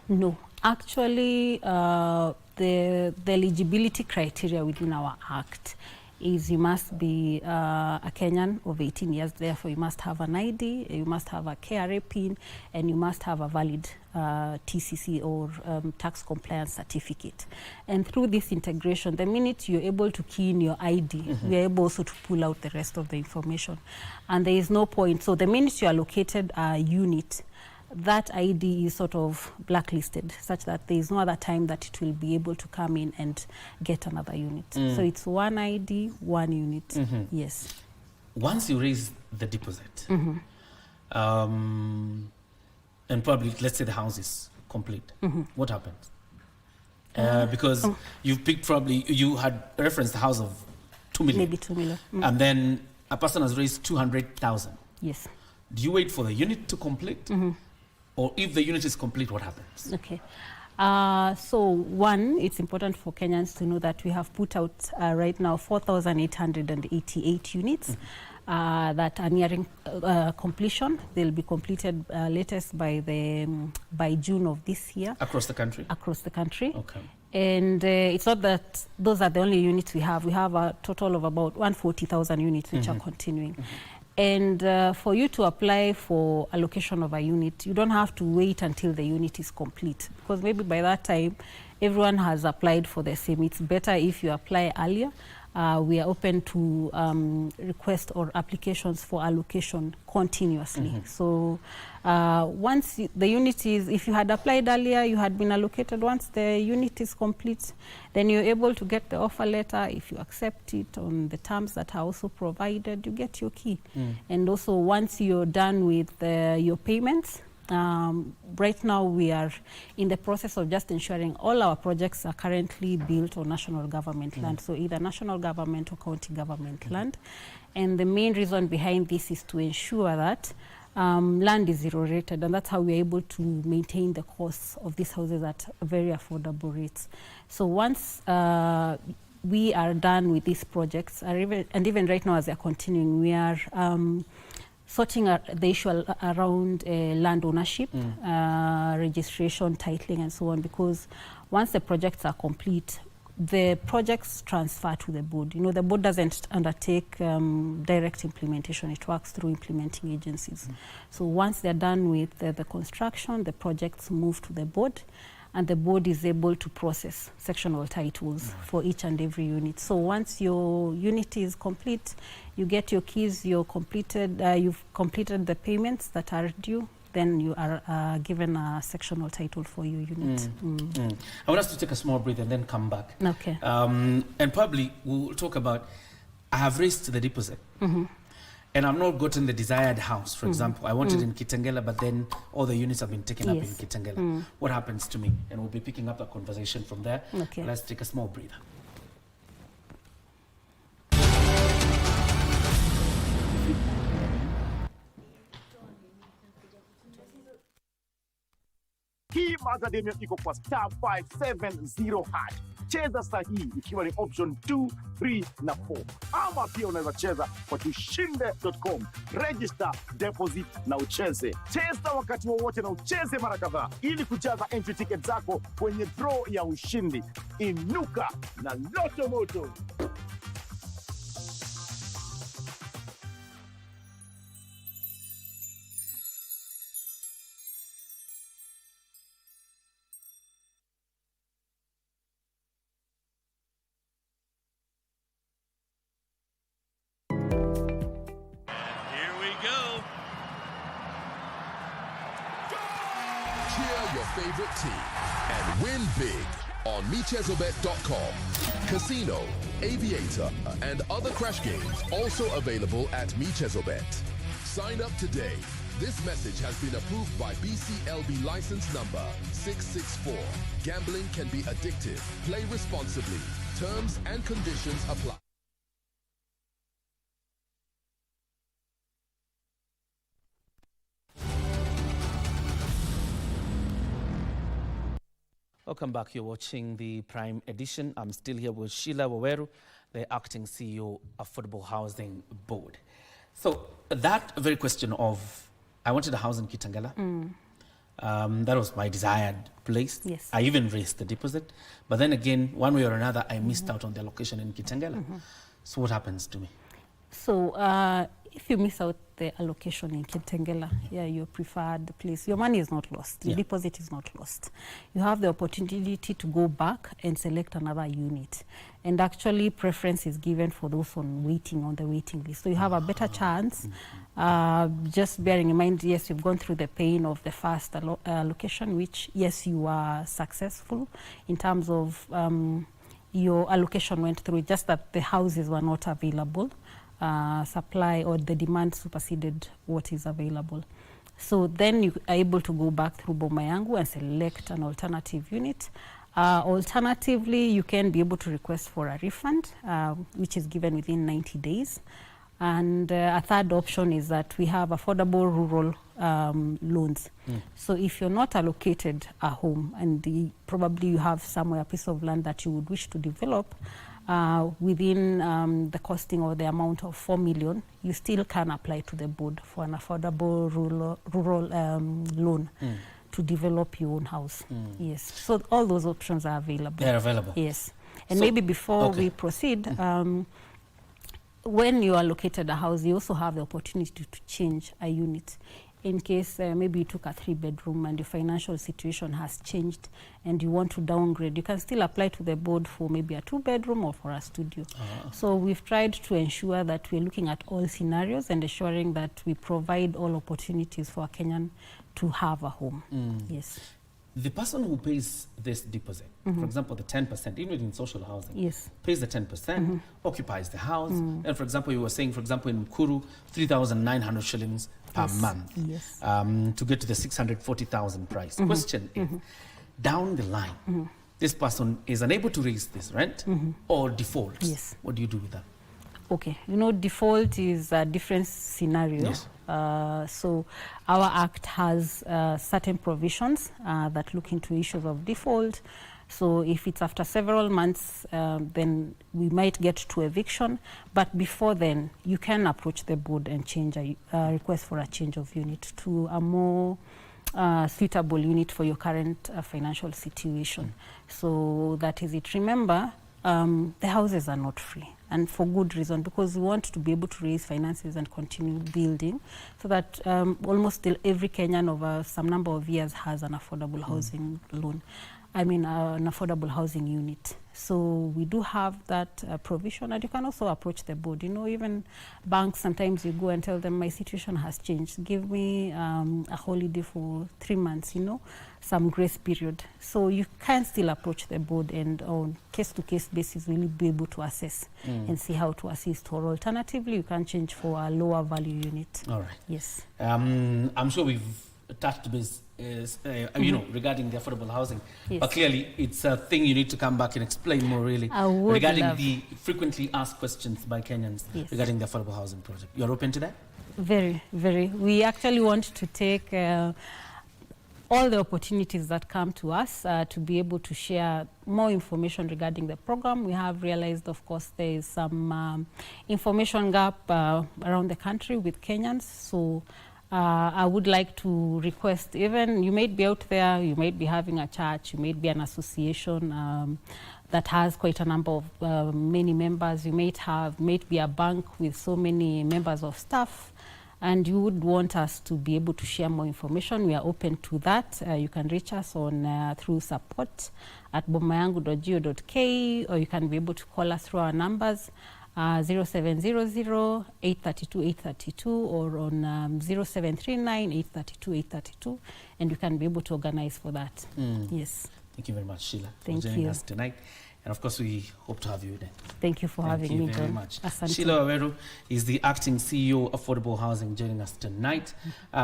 No. Actually, the eligibility criteria within our Act is you must be a Kenyan of 18 years, therefore you must have an ID, you must have a KRA PIN, and you must have a valid TCC or tax compliance certificate. And through this integration, the minute you're able to key in your ID, you're able also to pull out the rest of the information. And there is no point, so the minute you allocated a unit, that ID is sort of blacklisted, such that there is no other time that it will be able to come in and get another unit. So it's one ID, one unit. Yes. Once you raise the deposit, and probably, let's say the house is complete, what happens? Because you've picked probably, you had referenced the house of 2 million. Maybe 2 million. And then a person has raised 200,000. Yes. Do you wait for the unit to complete? Or if the unit is complete, what happens? Okay. So one, it's important for Kenyans to know that we have put out right now 4,888 units that are nearing completion. They'll be completed latest by June of this year. Across the country? Across the country. Okay. And it's not that those are the only units we have. We have a total of about 140,000 units which are continuing. And for you to apply for allocation of a unit, you don't have to wait until the unit is complete, because maybe by that time everyone has applied for the same. It's better if you apply earlier. We are open to request or applications for allocation continuously. So once the unit is, if you had applied earlier, you had been allocated. Once the unit is complete, then you're able to get the offer letter. If you accept it on the terms that are also provided, you get your key. And also once you're done with your payments, right now we are in the process of just ensuring all our projects are currently built on national government land, so either national government or county government land. And the main reason behind this is to ensure that land is zero rated, and that's how we're able to maintain the costs of these houses at very affordable rates. So once we are done with these projects, and even right now as they're continuing, we are sorting out the issue around land ownership, registration, titling, and so on, because once the projects are complete, the projects transfer to the board. You know, the board doesn't undertake direct implementation. It works through implementing agencies. So once they're done with the construction, the projects move to the board, and the board is able to process sectional titles for each and every unit. So once your unit is complete, you get your keys, you've completed the payments that are due, then you are given a sectional title for your unit. I want us to take a small breath and then come back. Okay. And probably we'll talk about, I have raised the deposit. And I've not gotten the desired house, for example. I wanted in Kitengela, but then all the units have been taken up in Kitengela. What happens to me? And we'll be picking up the conversation from there. Okay. Let's take a small breather. Macadamia iko kwa star 570 hash. Cheza sahihi ikiwa ni option 2, 3 na 4. Ama pia unaweza cheza kwa tushinde.com. Register, deposit na ucheze. Cheza wakati wowote na ucheze mara kadhaa ili kujaza entry ticket zako kwenye draw ya ushindi. Inuka na Loto Moto. Favorite team and win big on MeChezobet.com. Casino, Aviator, and other crash games also available at MeChezobet. Sign up today. This message has been approved by BCLB license number 664. Gambling can be addictive. Play responsibly. Terms and conditions apply. Welcome back. You're watching the Prime Edition. I'm still here with Sheila Waweru, the acting CEO, Affordable Housing Board. So that very question of, I wanted a house in Kitengela. That was my desired place. Yes. I even raised the deposit. But then again, one way or another, I missed out on the allocation in Kitengela. So what happens to me? So if you miss out the allocation in Kitengela, yeah, your preferred place, your money is not lost. Your deposit is not lost. You have the opportunity to go back and select another unit. And actually, preference is given for those on the waiting list. So you have a better chance. Just bearing in mind, yes, you've gone through the pain of the first allocation, which, yes, you are successful in terms of your allocation went through, just that the houses were not available. Supply or the demand superseded what is available. So then you are able to go back through Boma Yangu and select an alternative unit. Alternatively, you can be able to request for a refund, which is given within 90 days. And a third option is that we have affordable rural loans. So if you're not allocated a home and probably you have somewhere a piece of land that you would wish to develop, within the costing or the amount of 4 million, you still can apply to the board for an affordable rural loan to develop your own house. Yes, so all those options are available. They're available. Yes, and So, maybe before we proceed, when you allocated a house, you also have the opportunity to change a unit. In case maybe you took a 3-bedroom and your financial situation has changed and you want to downgrade, you can still apply to the board for maybe a 2-bedroom or for a studio. So we've tried to ensure that we're looking at all scenarios and ensuring that we provide all opportunities for a Kenyan to have a home. Yes. The person who pays this deposit, for example, the 10%, even in social housing, yes, pays the 10%, occupies the house, and for example, you were saying, for example, in Mkuru, 3,900 shillings per month to get to the 640,000 price. Question is, down the line, this person is unable to raise this rent or defaults. Yes. What do you do with that? Okay, you know, default is a different scenario. Yes. So our act has certain provisions that look into issues of default. So if it's after several months, then we might get to eviction. But before then, you can approach the board and change a request for a change of unit to a more suitable unit for your current financial situation. So that is it. Remember, the houses are not free, and for good reason, because we want to be able to raise finances and continue building so that almost every Kenyan over some number of years has an affordable housing loan. I mean, an affordable housing unit. So we do have that provision, and you can also approach the board. You know, even banks, sometimes you go and tell them, my situation has changed. Give me a holiday for 3 months, you know, some grace period. So you can still approach the board and on case-to-case basis, really be able to assess and see how to assist. Or alternatively, you can change for a lower value unit. All right. Yes. I'm sure we've touched base, you know, regarding the affordable housing. Yes. But clearly, it's a thing you need to come back and explain more, really, regarding the frequently asked questions by Kenyans regarding the affordable housing project. You're open to that? Very, very. We actually want to take all the opportunities that come to us to be able to share more information regarding the program. We have realized, of course, there is some information gap around the country with Kenyans. So I would like to request, even you might be out there, you might be having a church, you might be an association that has quite a number of many members. You might be a bank with so many members of staff, and you would want us to be able to share more information. We are open to that. You can reach us on through support@bomayangu.go.ke, or you can be able to call us through our numbers 0700 832 832 or on 0739 832 832, and you can be able to organize for that. Yes. Thank you very much, Sheila, Thank for joining you. us tonight. And of course, we hope to have you then. Thank you for having me, Thank you very John. much. Asante. Sheila Waweru is the acting CEO of Affordable Housing, joining us tonight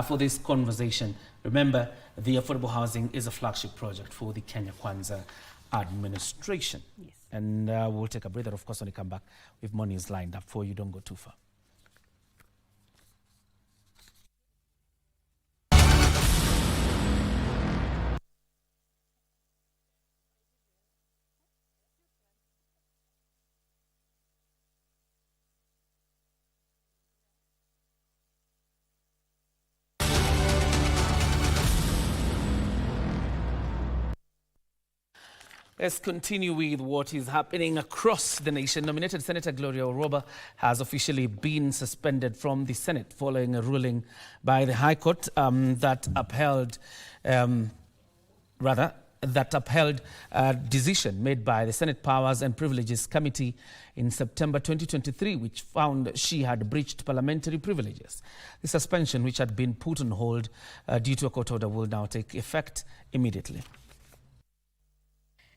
for this conversation. Remember, the Affordable Housing is a flagship project for the Kenya Kwanza administration. Yes. And we'll take a breather, of course, when we come back with more news lined up for you. Don't go too far. Let's continue with what is happening across the nation. Nominated Senator Gloria Oroba has officially been suspended from the Senate following a ruling by the High Court that upheld a decision made by the Senate Powers and Privileges Committee in September 2023, which found she had breached parliamentary privileges. The suspension, which had been put on hold due to a court order, will now take effect immediately.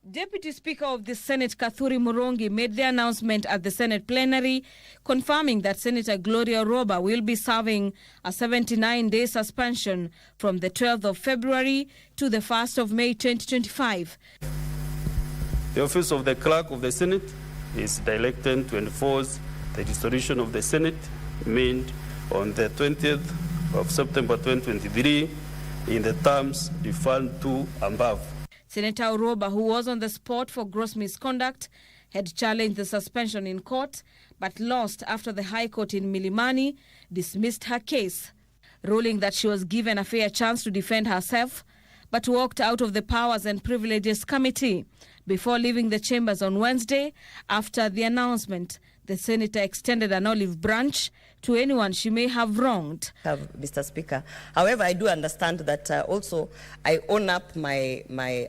Deputy Speaker of the Senate, Kathuri Murongi, made the announcement at the Senate plenary, confirming that Senator Gloria Oroba will be serving a 79-day suspension from the 12th of February to the 1st of May 2025. The office of the Clerk of the Senate is directed to enforce the dissolution of the Senate made on the 20th of September 2023 in the terms defined to above. Senator Oroba, who was on the spot for gross misconduct, had challenged the suspension in court, but lost after the High Court in Milimani dismissed her case, ruling that she was given a fair chance to defend herself, but walked out of the Powers and Privileges Committee before leaving the chambers on Wednesday. After the announcement, the senator extended an olive branch to anyone she may have wronged. Mr. Speaker. However, I do understand that also I own up my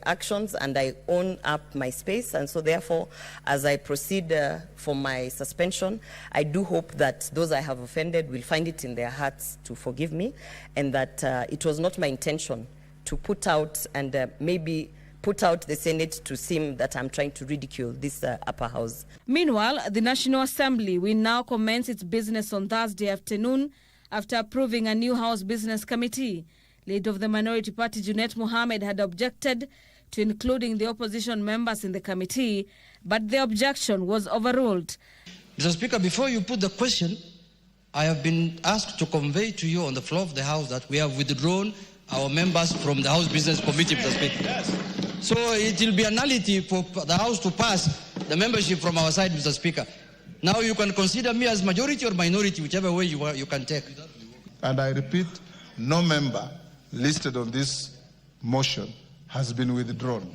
actions and I own up my space, and so therefore, as I proceed for my suspension, I do hope that those I have offended will find it in their hearts to forgive me, and that it was not my intention to put out and maybe put out the Senate to seem that I'm trying to ridicule this upper house. Meanwhile, the National Assembly will now commence its business on Thursday afternoon after approving a new House Business Committee. Leader of the minority party, Junet Mohammed, had objected to including the opposition members in the committee, but the objection was overruled. Mr. Speaker, before you put the question, I have been asked to convey to you on the floor of the House that we have withdrawn our members from the House Business Committee, Mr. Speaker. Yes. So it will be a nullity for the House to pass the membership from our side, Mr. Speaker. Now you can consider me as majority or minority, whichever way you can take. And I repeat, no member listed on this motion has been withdrawn,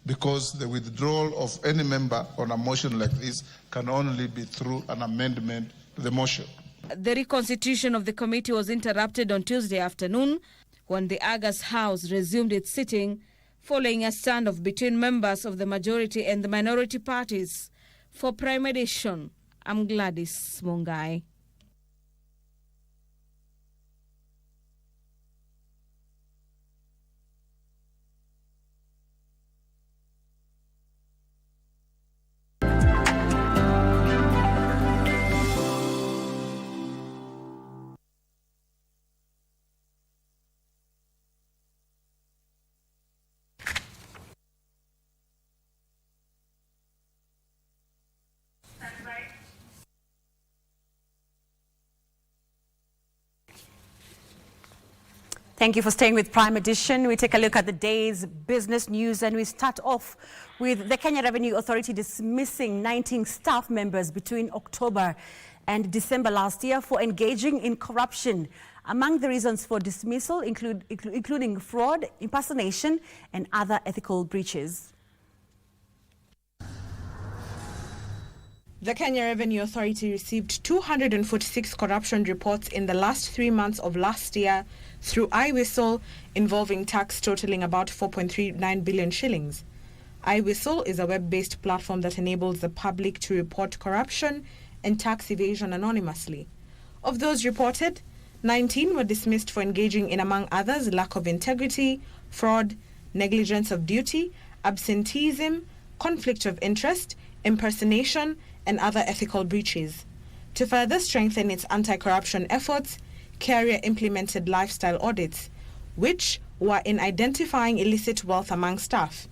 because the withdrawal of any member on a motion like this can only be through an amendment to the motion. The reconstitution of the committee was interrupted on Tuesday afternoon when the August House resumed its sitting following a standoff between members of the majority and the minority parties. For Prime Edition, I'm Gladys Mungai. Thank you for staying with Prime Edition. We take a look at the day's business news, and we start off with the Kenya Revenue Authority dismissing 19 staff members between October and December last year for engaging in corruption. Among the reasons for dismissal including fraud, impersonation, and other ethical breaches. The Kenya Revenue Authority received 246 corruption reports in the last 3 months of last year through iWhistle, involving tax totaling about 4.39 billion shillings. iWhistle is a web-based platform that enables the public to report corruption and tax evasion anonymously. Of those reported, 19 were dismissed for engaging in, among others, lack of integrity, fraud, negligence of duty, absenteeism, conflict of interest, impersonation, and other ethical breaches. To further strengthen its anti-corruption efforts, Carrier implemented lifestyle audits, which were in identifying illicit wealth among staff.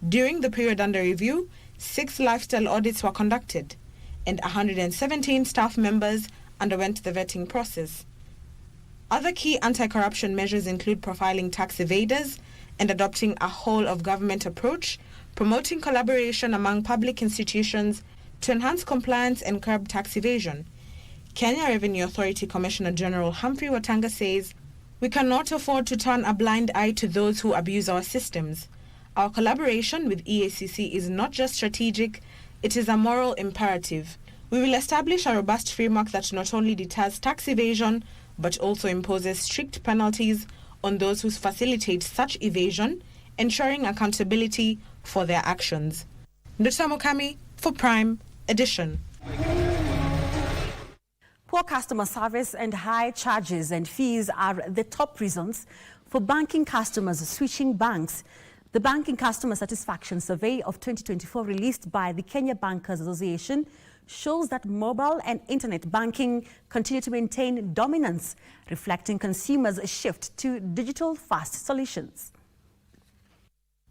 During the period under review, 6 lifestyle audits were conducted, and 117 staff members underwent the vetting process. Other key anti-corruption measures include profiling tax evaders and adopting a whole-of-government approach, promoting collaboration among public institutions to enhance compliance and curb tax evasion. Kenya Revenue Authority Commissioner General Humphrey Watanga says, "We cannot afford to turn a blind eye to those who abuse our systems. Our collaboration with EACC is not just strategic, it is a moral imperative. We will establish a robust framework that not only deters tax evasion, but also imposes strict penalties on those who facilitate such evasion, ensuring accountability for their actions." Nduta Mukami for Prime Edition. Poor customer service and high charges and fees are the top reasons for banking customers switching banks. The Banking Customer Satisfaction Survey of 2024, released by the Kenya Bankers Association, shows that mobile and internet banking continue to maintain dominance, reflecting consumers' shift to digital fast solutions.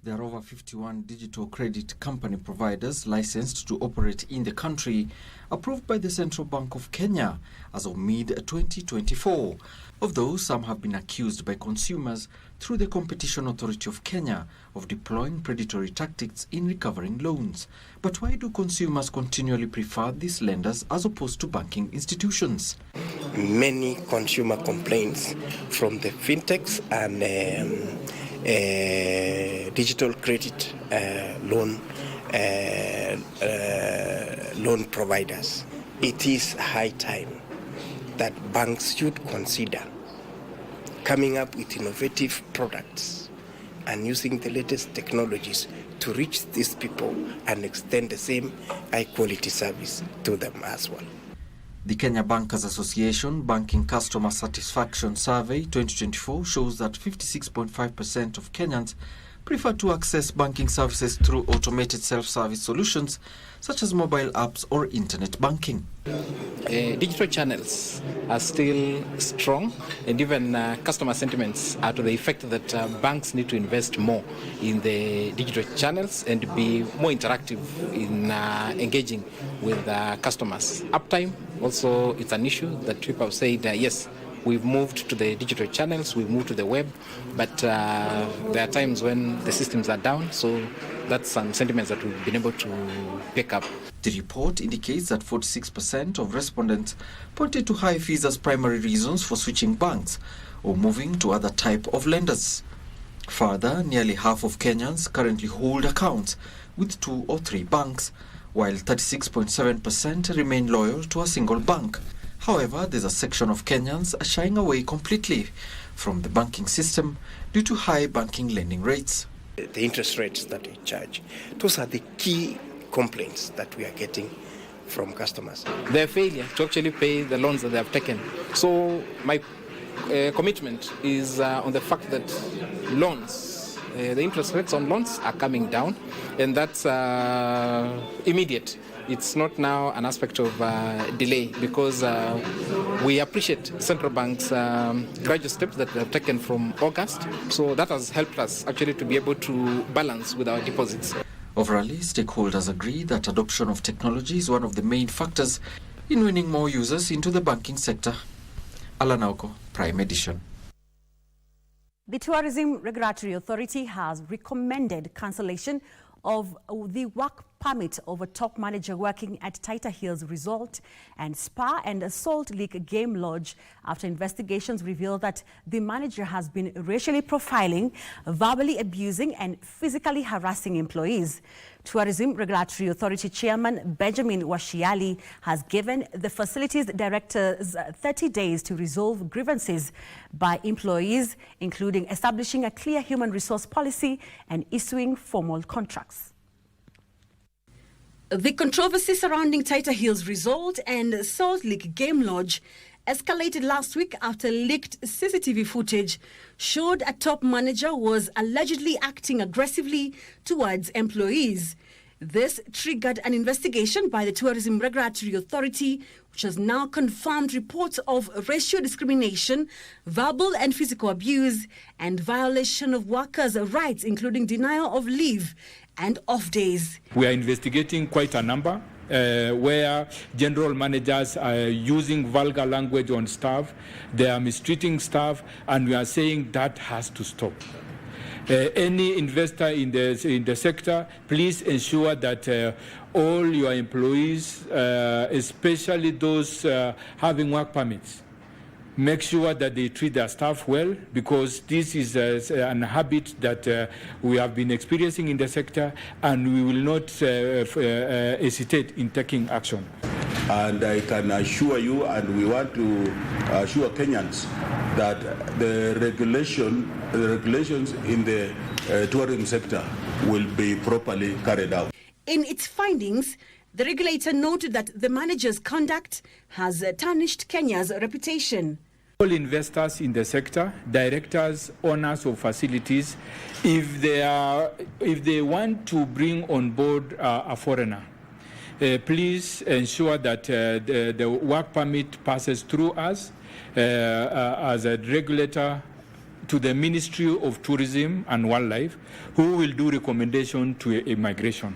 There are over 51 digital credit company providers licensed to operate in the country, approved by the Central Bank of Kenya as of mid-2024. Of those, some have been accused by consumers through the Competition Authority of Kenya of deploying predatory tactics in recovering loans. But why do consumers continually prefer these lenders as opposed to banking institutions? Many consumer complaints from the fintechs and digital credit loan providers. It is high time that banks should consider coming up with innovative products and using the latest technologies to reach these people and extend the same high-quality service to them as well. The Kenya Bankers Association Banking Customer Satisfaction Survey 2024 shows that 56.5% of Kenyans prefer to access banking services through automated self-service solutions such as mobile apps or internet banking. Digital channels are still strong, and even customer sentiments are to the effect that banks need to invest more in the digital channels and be more interactive in engaging with customers. Uptime also, it's an issue that people have said, yes, we've moved to the digital channels, we've moved to the web, but there are times when the systems are down, so that's some sentiments that we've been able to pick up. The report indicates that 46% of respondents pointed to high fees as primary reasons for switching banks or moving to other type of lenders. Further, nearly half of Kenyans currently hold accounts with 2 or 3 banks, while 36.7% remain loyal to a single bank. However, there's a section of Kenyans shying away completely from the banking system due to high banking lending rates. The interest rates that they charge, those are the key complaints that we are getting from customers. Their failure to actually pay the loans that they have taken. So my commitment is on the fact that loans, the interest rates on loans are coming down, and that's immediate. It's not now an aspect of delay, because we appreciate central bank's gradual steps that they have taken from August. So that has helped us actually to be able to balance with our deposits. Overall, stakeholders agree that adoption of technology is one of the main factors in winning more users into the banking sector. Alan Auko, Prime Edition. The Tourism Regulatory Authority has recommended cancellation of the work permit of a top manager working at Tighter Hills Resort and Spa and Salt Lake Game Lodge after investigations reveal that the manager has been racially profiling, verbally abusing and physically harassing employees. Tourism Regulatory Authority Chairman Benjamin Washiali has given the facilities directors 30 days to resolve grievances by employees, including establishing a clear human resource policy and issuing formal contracts. The controversy surrounding Tighter Hills Resort and Salt Lake Game Lodge escalated last week after leaked CCTV footage showed a top manager was allegedly acting aggressively towards employees. This triggered an investigation by the Tourism Regulatory Authority, which has now confirmed reports of racial discrimination, verbal and physical abuse, and violation of workers' rights, including denial of leave and off days. We are investigating quite a number where general managers are using vulgar language on staff, they are mistreating staff, and we are saying that has to stop. Any investor in the sector, please ensure that all your employees, especially those having work permits, make sure that they treat their staff well, because this is an habit that we have been experiencing in the sector, and we will not hesitate in taking action. And I can assure you, and we want to assure Kenyans, that the regulations in the tourism sector will be properly carried out. In its findings, the regulator noted that the manager's conduct has tarnished Kenya's reputation. All investors in the sector, directors, owners of facilities, if they want to bring on board a foreigner, please ensure that the work permit passes through us as a regulator to the Ministry of Tourism and Wildlife, who will do recommendation to immigration.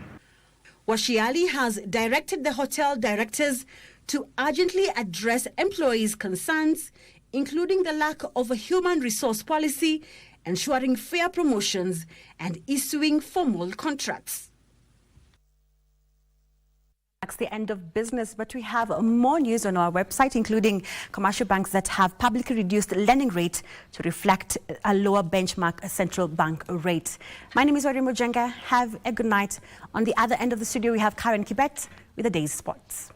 Washiali has directed the hotel directors to urgently address employees' concerns, including the lack of a human resource policy, ensuring fair promotions, and issuing formal contracts. That's the end of business, but we have more news on our website, including commercial banks that have publicly reduced lending rate to reflect a lower benchmark central bank rate. My name is Ori Mujenga. Have a good night. On the other end of the studio, we have Karen Kibet with the day's sports.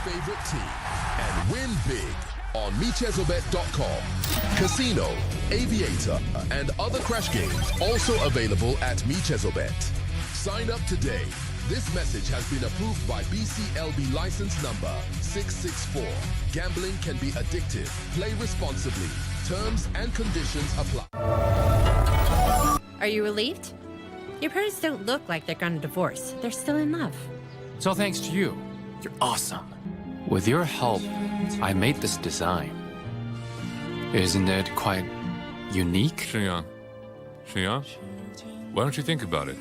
Favorite team and win big on MeChezobet.com. Casino, Aviator, and other crash games also available at MeChezobet. Sign up today. This message has been approved by BCLB license number 664. Gambling can be addictive. Play responsibly. Terms and conditions apply. Are you relieved? Your parents don't look like they're gonna divorce. They're still in love. It's all thanks to you. You're awesome. With your help, I made this design. Isn't it quite unique? Shengyang, why don't you think about it?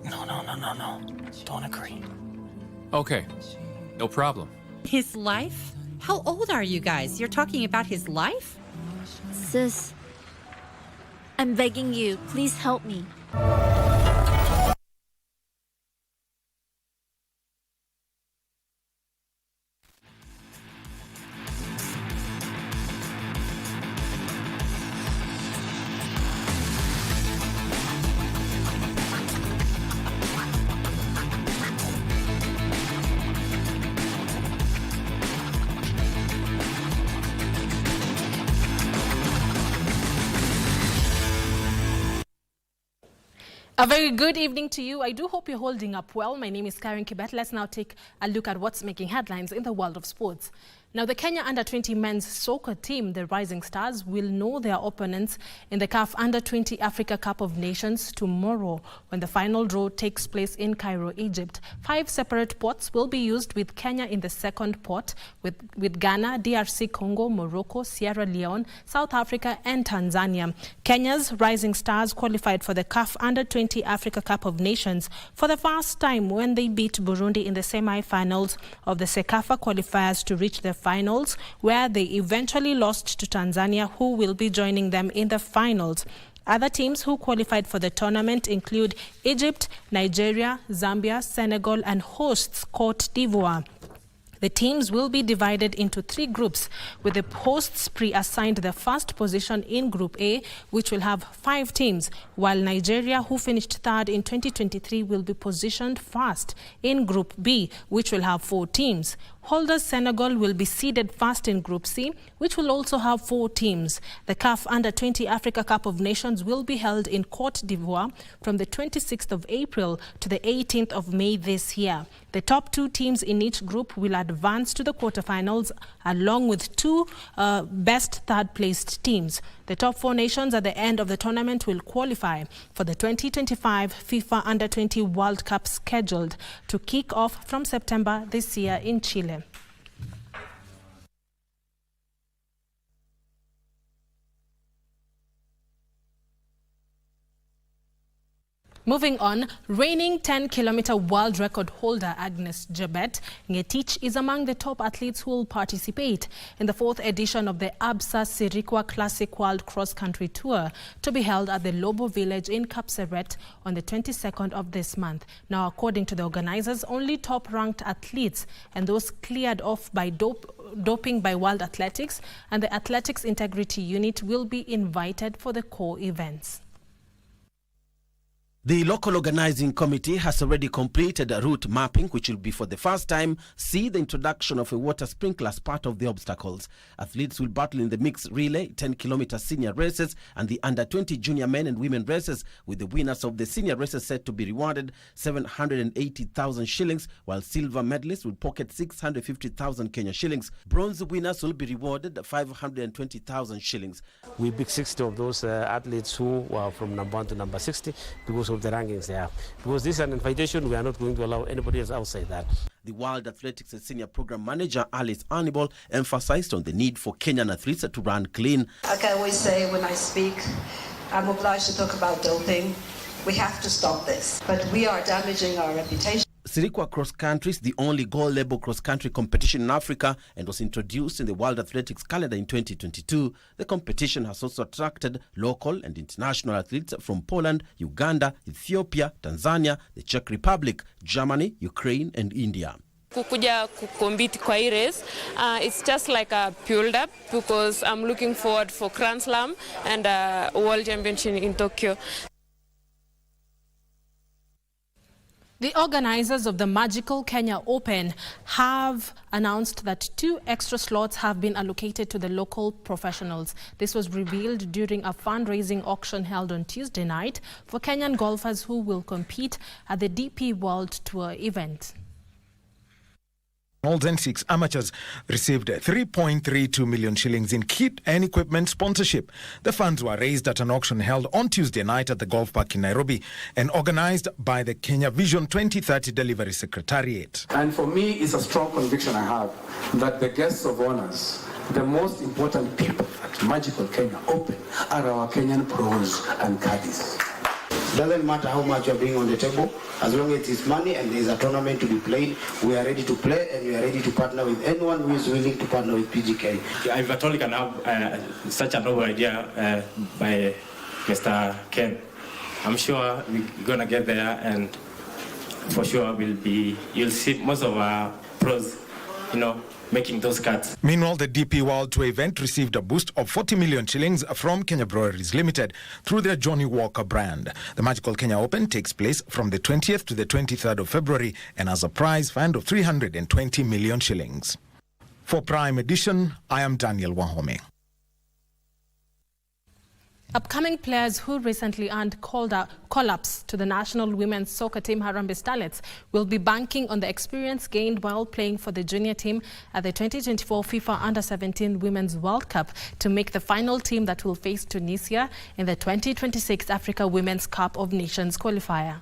No. Don't agree. Okay, no problem. His life? How old are you guys? You're talking about his life? Sis, I'm begging you, please help me. A very good evening to you. I do hope you're holding up well. My name is Karen Kibet. Let's now take a look at what's making headlines in the world of sports. Now, the Kenya Under-20 men's soccer team, the Rising Stars, will know their opponents in the CAF Under-20 Africa Cup of Nations tomorrow when the final draw takes place in Cairo, Egypt. 5 separate pots will be used, with Kenya in the second pot, with Ghana, DRC Congo, Morocco, Sierra Leone, South Africa and Tanzania. Kenya's Rising Stars qualified for the CAF Under-20 Africa Cup of Nations for the first time when they beat Burundi in the semi-finals of the CECAFA qualifiers to reach the finals, where they eventually lost to Tanzania, who will be joining them in the finals. Other teams who qualified for the tournament include Egypt, Nigeria, Zambia, Senegal and hosts Cote d'Ivoire. The teams will be divided into 3 groups, with the hosts pre-assigned the first position in Group A, which will have 5 teams, while Nigeria, who finished 3rd in 2023, will be positioned first in Group B, which will have 4 teams. Holders Senegal will be seeded first in Group C, which will also have 4 teams. The CAF Under-20 Africa Cup of Nations will be held in Cote d'Ivoire from the 26th of April to the 18th of May this year. The top 2 teams in each group will advance to the quarterfinals, along with 2 best third-placed teams. The top 4 nations at the end of the tournament will qualify for the 2025 FIFA Under-20 World Cup, scheduled to kick off from September this year in Chile. Moving on, reigning 10-kilometer world record holder Agnes Jebet Ngetich is among the top athletes who will participate in the 4th edition of the Absa Sirikwa Classic World Cross Country Tour, to be held at the Lobo Village in Kapseret on the 22nd of this month. Now, according to the organizers, only top-ranked athletes and those cleared off by doping by World Athletics and the Athletics Integrity Unit will be invited for the core events. The local organizing committee has already completed a route mapping, which will be for the first time see the introduction of a water sprinkler as part of the obstacles. Athletes will battle in the mixed relay, 10-kilometer senior races and the under-20 junior men and women races, with the winners of the senior races set to be rewarded 780,000 shillings, while silver medalists will pocket 650,000 Kenya shillings. Bronze winners will be rewarded 520,000 shillings. We picked 60 of those athletes who were from number 1 to number 60 because of the rankings there. Because this is an invitation, we are not going to allow anybody else outside that. The World Athletics Senior Program Manager Alice Arnibal emphasized on the need for Kenyan athletes to run clean. Like I always say when I speak, I'm obliged to talk about doping. We have to stop this, but we are damaging our reputation. Sirikwa Cross Country is the only gold-level cross-country competition in Africa and was introduced in the World Athletics calendar in 2022. The competition has also attracted local and international athletes from Poland, Uganda, Ethiopia, Tanzania, the Czech Republic, Germany, Ukraine and India. Kukuja kukompete kwa hii race, it's just like a build up because I'm looking forward for Grand Slam and World Championship in Tokyo. The organizers of the Magical Kenya Open have announced that 2 extra slots have been allocated to the local professionals. This was revealed during a fundraising auction held on Tuesday night for Kenyan golfers who will compete at the DP World Tour event. And 6 amateurs received 3.32 million shillings in kit and equipment sponsorship. The funds were raised at an auction held on Tuesday night at the golf park in Nairobi and organized by the Kenya Vision 2030 Delivery Secretariat. And for me, it's a strong conviction I have that the guests of honors, the most important people at Magical Kenya Open, are our Kenyan pros and caddies. Doesn't matter how much you're bringing on the table, as long as it is money and there is a tournament to be played, we are ready to play and we are ready to partner with anyone who is willing to partner with PGK. If at all you can have such a noble idea by Mr. Ken, I'm sure we're going to get there, and for sure you'll see most of our pros, making those cuts. Meanwhile, the DP World Tour event received a boost of 40 million shillings from Kenya Breweries Limited through their Johnny Walker brand. The Magical Kenya Open takes place from the 20th to the 23rd of February and has a prize fund of 320 million shillings. For Prime Edition, I am Daniel Wahome. Upcoming players who recently earned call-ups to the national women's soccer team Harambee Starlets will be banking on the experience gained while playing for the junior team at the 2024 FIFA Under-17 Women's World Cup to make the final team that will face Tunisia in the 2026 Africa Women's Cup of Nations qualifier.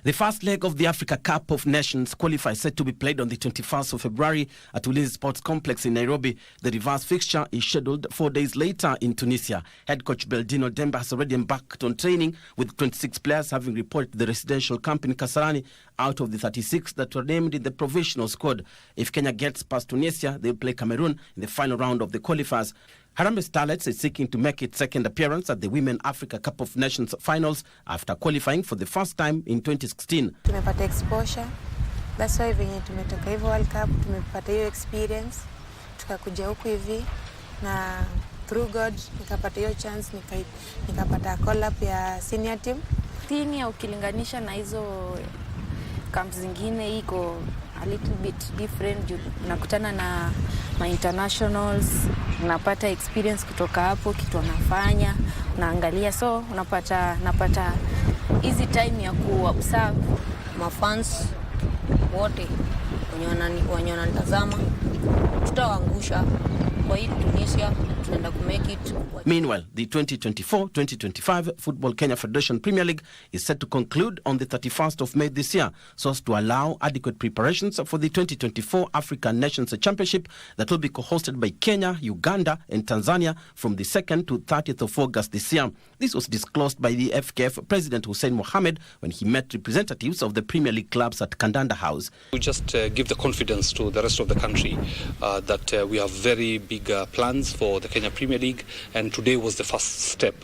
The first leg of the Africa Cup of Nations qualifier is set to be played on the 21st of February at Ulinzi Sports Complex in Nairobi. The reverse fixture is scheduled 4 days later in Tunisia. Head coach Beldino Demba has already embarked on training, with 26 players having reported to the residential camp in Kasarani out of the 36 that were named in the provisional squad. If Kenya gets past Tunisia, they'll play Cameroon in the final round of the qualifiers. Harambee Starlets is seeking to make its second appearance at the Women Africa Cup of Nations finals after qualifying for the first time in 2016. Tumepata exposure. That's why venye tumetoka hivi World Cup, tumepata hiyo experience. Tukakuja huku hivi na through God nikapata hiyo chance, nikapata call up ya senior team. Timu ukilinganisha na hizo camps zingine iko a little bit different. Unakutana na ma internationals, unapata experience kutoka hapo, kitu wanafanya, unaangalia, so napata easy time ya kuobserve mafans wote wenye wanatazama, tutawaangusha kwa hii Tunisia, tunaenda kumake it. Meanwhile, the 2024-2025 Football Kenya Federation Premier League is set to conclude on the 31st of May this year, so as to allow adequate preparations for the 2024 African Nations Championship that will be co-hosted by Kenya, Uganda and Tanzania from the 2nd to 30th of August this year. This was disclosed by the FKF President Hussein Mohamed when he met representatives of the Premier League clubs at Kandanda House. We just give the confidence to the rest of the country that we have very big plans for the Kenya Premier League, and today was the first step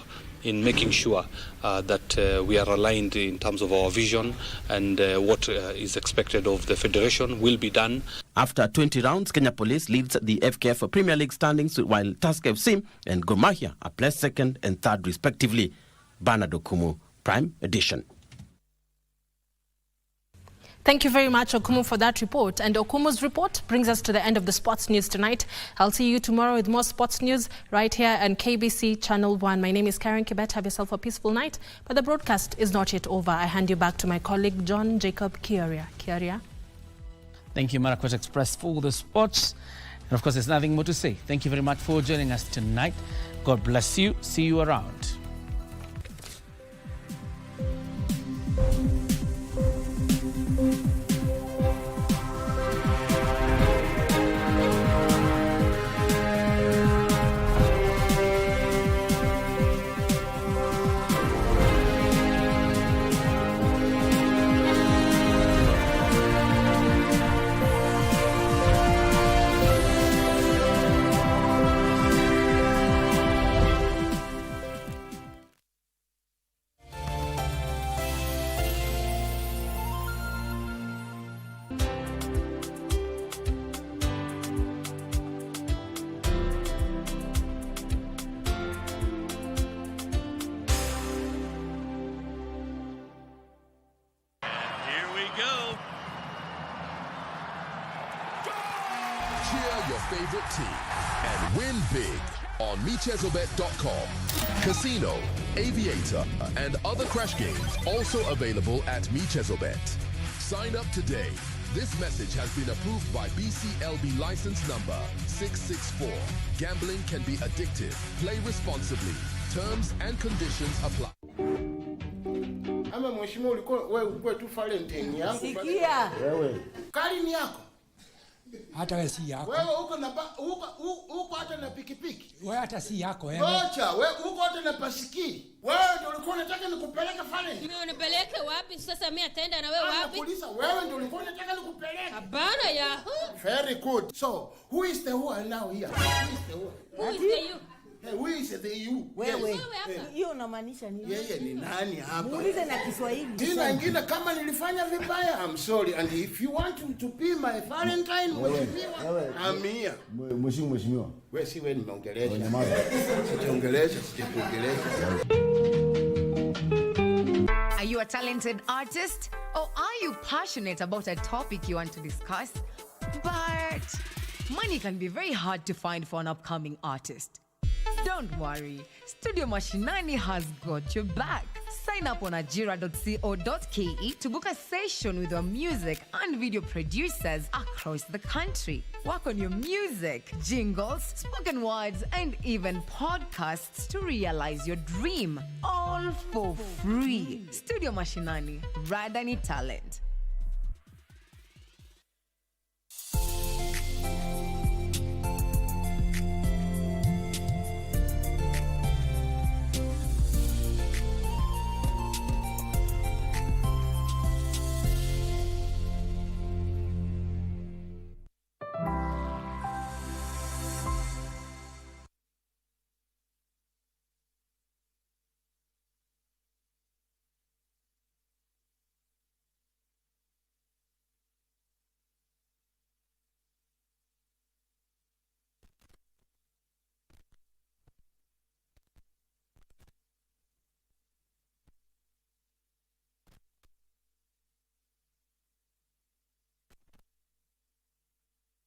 in making sure that we are aligned in terms of our vision, and what is expected of the federation will be done. After 20 rounds, Kenya Police leads the FKF Premier League standings, while Tusker FC and Gor Mahia are placed second and third respectively. Bernard Okumu, Prime Edition. Thank you very much, Okumu, for that report. And Okumu's report brings us to the end of the sports news tonight. I'll see you tomorrow with more sports news right here on KBC Channel 1. My name is Karen Kibet. Have yourself a peaceful night. But the broadcast is not yet over. I hand you back to my colleague, John Jacob Kiaria. Kiaria. Thank you, Marakwet Express, for the sports. And of course, there's nothing more to say. Thank you very much for joining us tonight. God bless you. See you around. Favorite team and win big on MeChezobet.com. Casino, Aviator, and other crash games also available at MeChezobet. Sign up today. This message has been approved by BCLB license number 664. Gambling can be addictive. Play responsibly. Terms and conditions apply. Ama mheshimiwa ulikuwa tu Valentine yangu. Sikia. Wewe. Kali ni yako. Hata wewe si yako. Wewe uko hata na pikipiki. Wewe hata si yako wewe. Acha, wewe uko hata na pasikili. Wewe ndio ulikuwa unataka nikupeleke Valentine. Mimi unipeleke wapi? Sasa mimi ataenda na wewe wapi? Nakuuliza wewe ndio ulikuwa unataka nikupeleke. Habana ya. Very good. So, who is the who now here? Who is the who? Who is the you? Hey, who is the you? Wewe. Hiyo unamaanisha nini? Yeye ni nani hapa? Muulize na Kiswahili. Jina ingine kama nilifanya vibaya, I'm sorry. And if you want to be my Valentine, I'm here. Mheshimiwa. Wewe si wewe nimeongelesha. Sijaongelesha. Are you a talented artist? Or are you passionate about a topic you want to discuss? But money can be very hard to find for an upcoming artist. Don't worry, Studio Mashinani has got your back. Sign up on ajira.co.ke to book a session with our music and video producers across the country. Work on your music, jingles, spoken words, and even podcasts to realize your dream. All for free. Studio Mashinani, Radani Talent.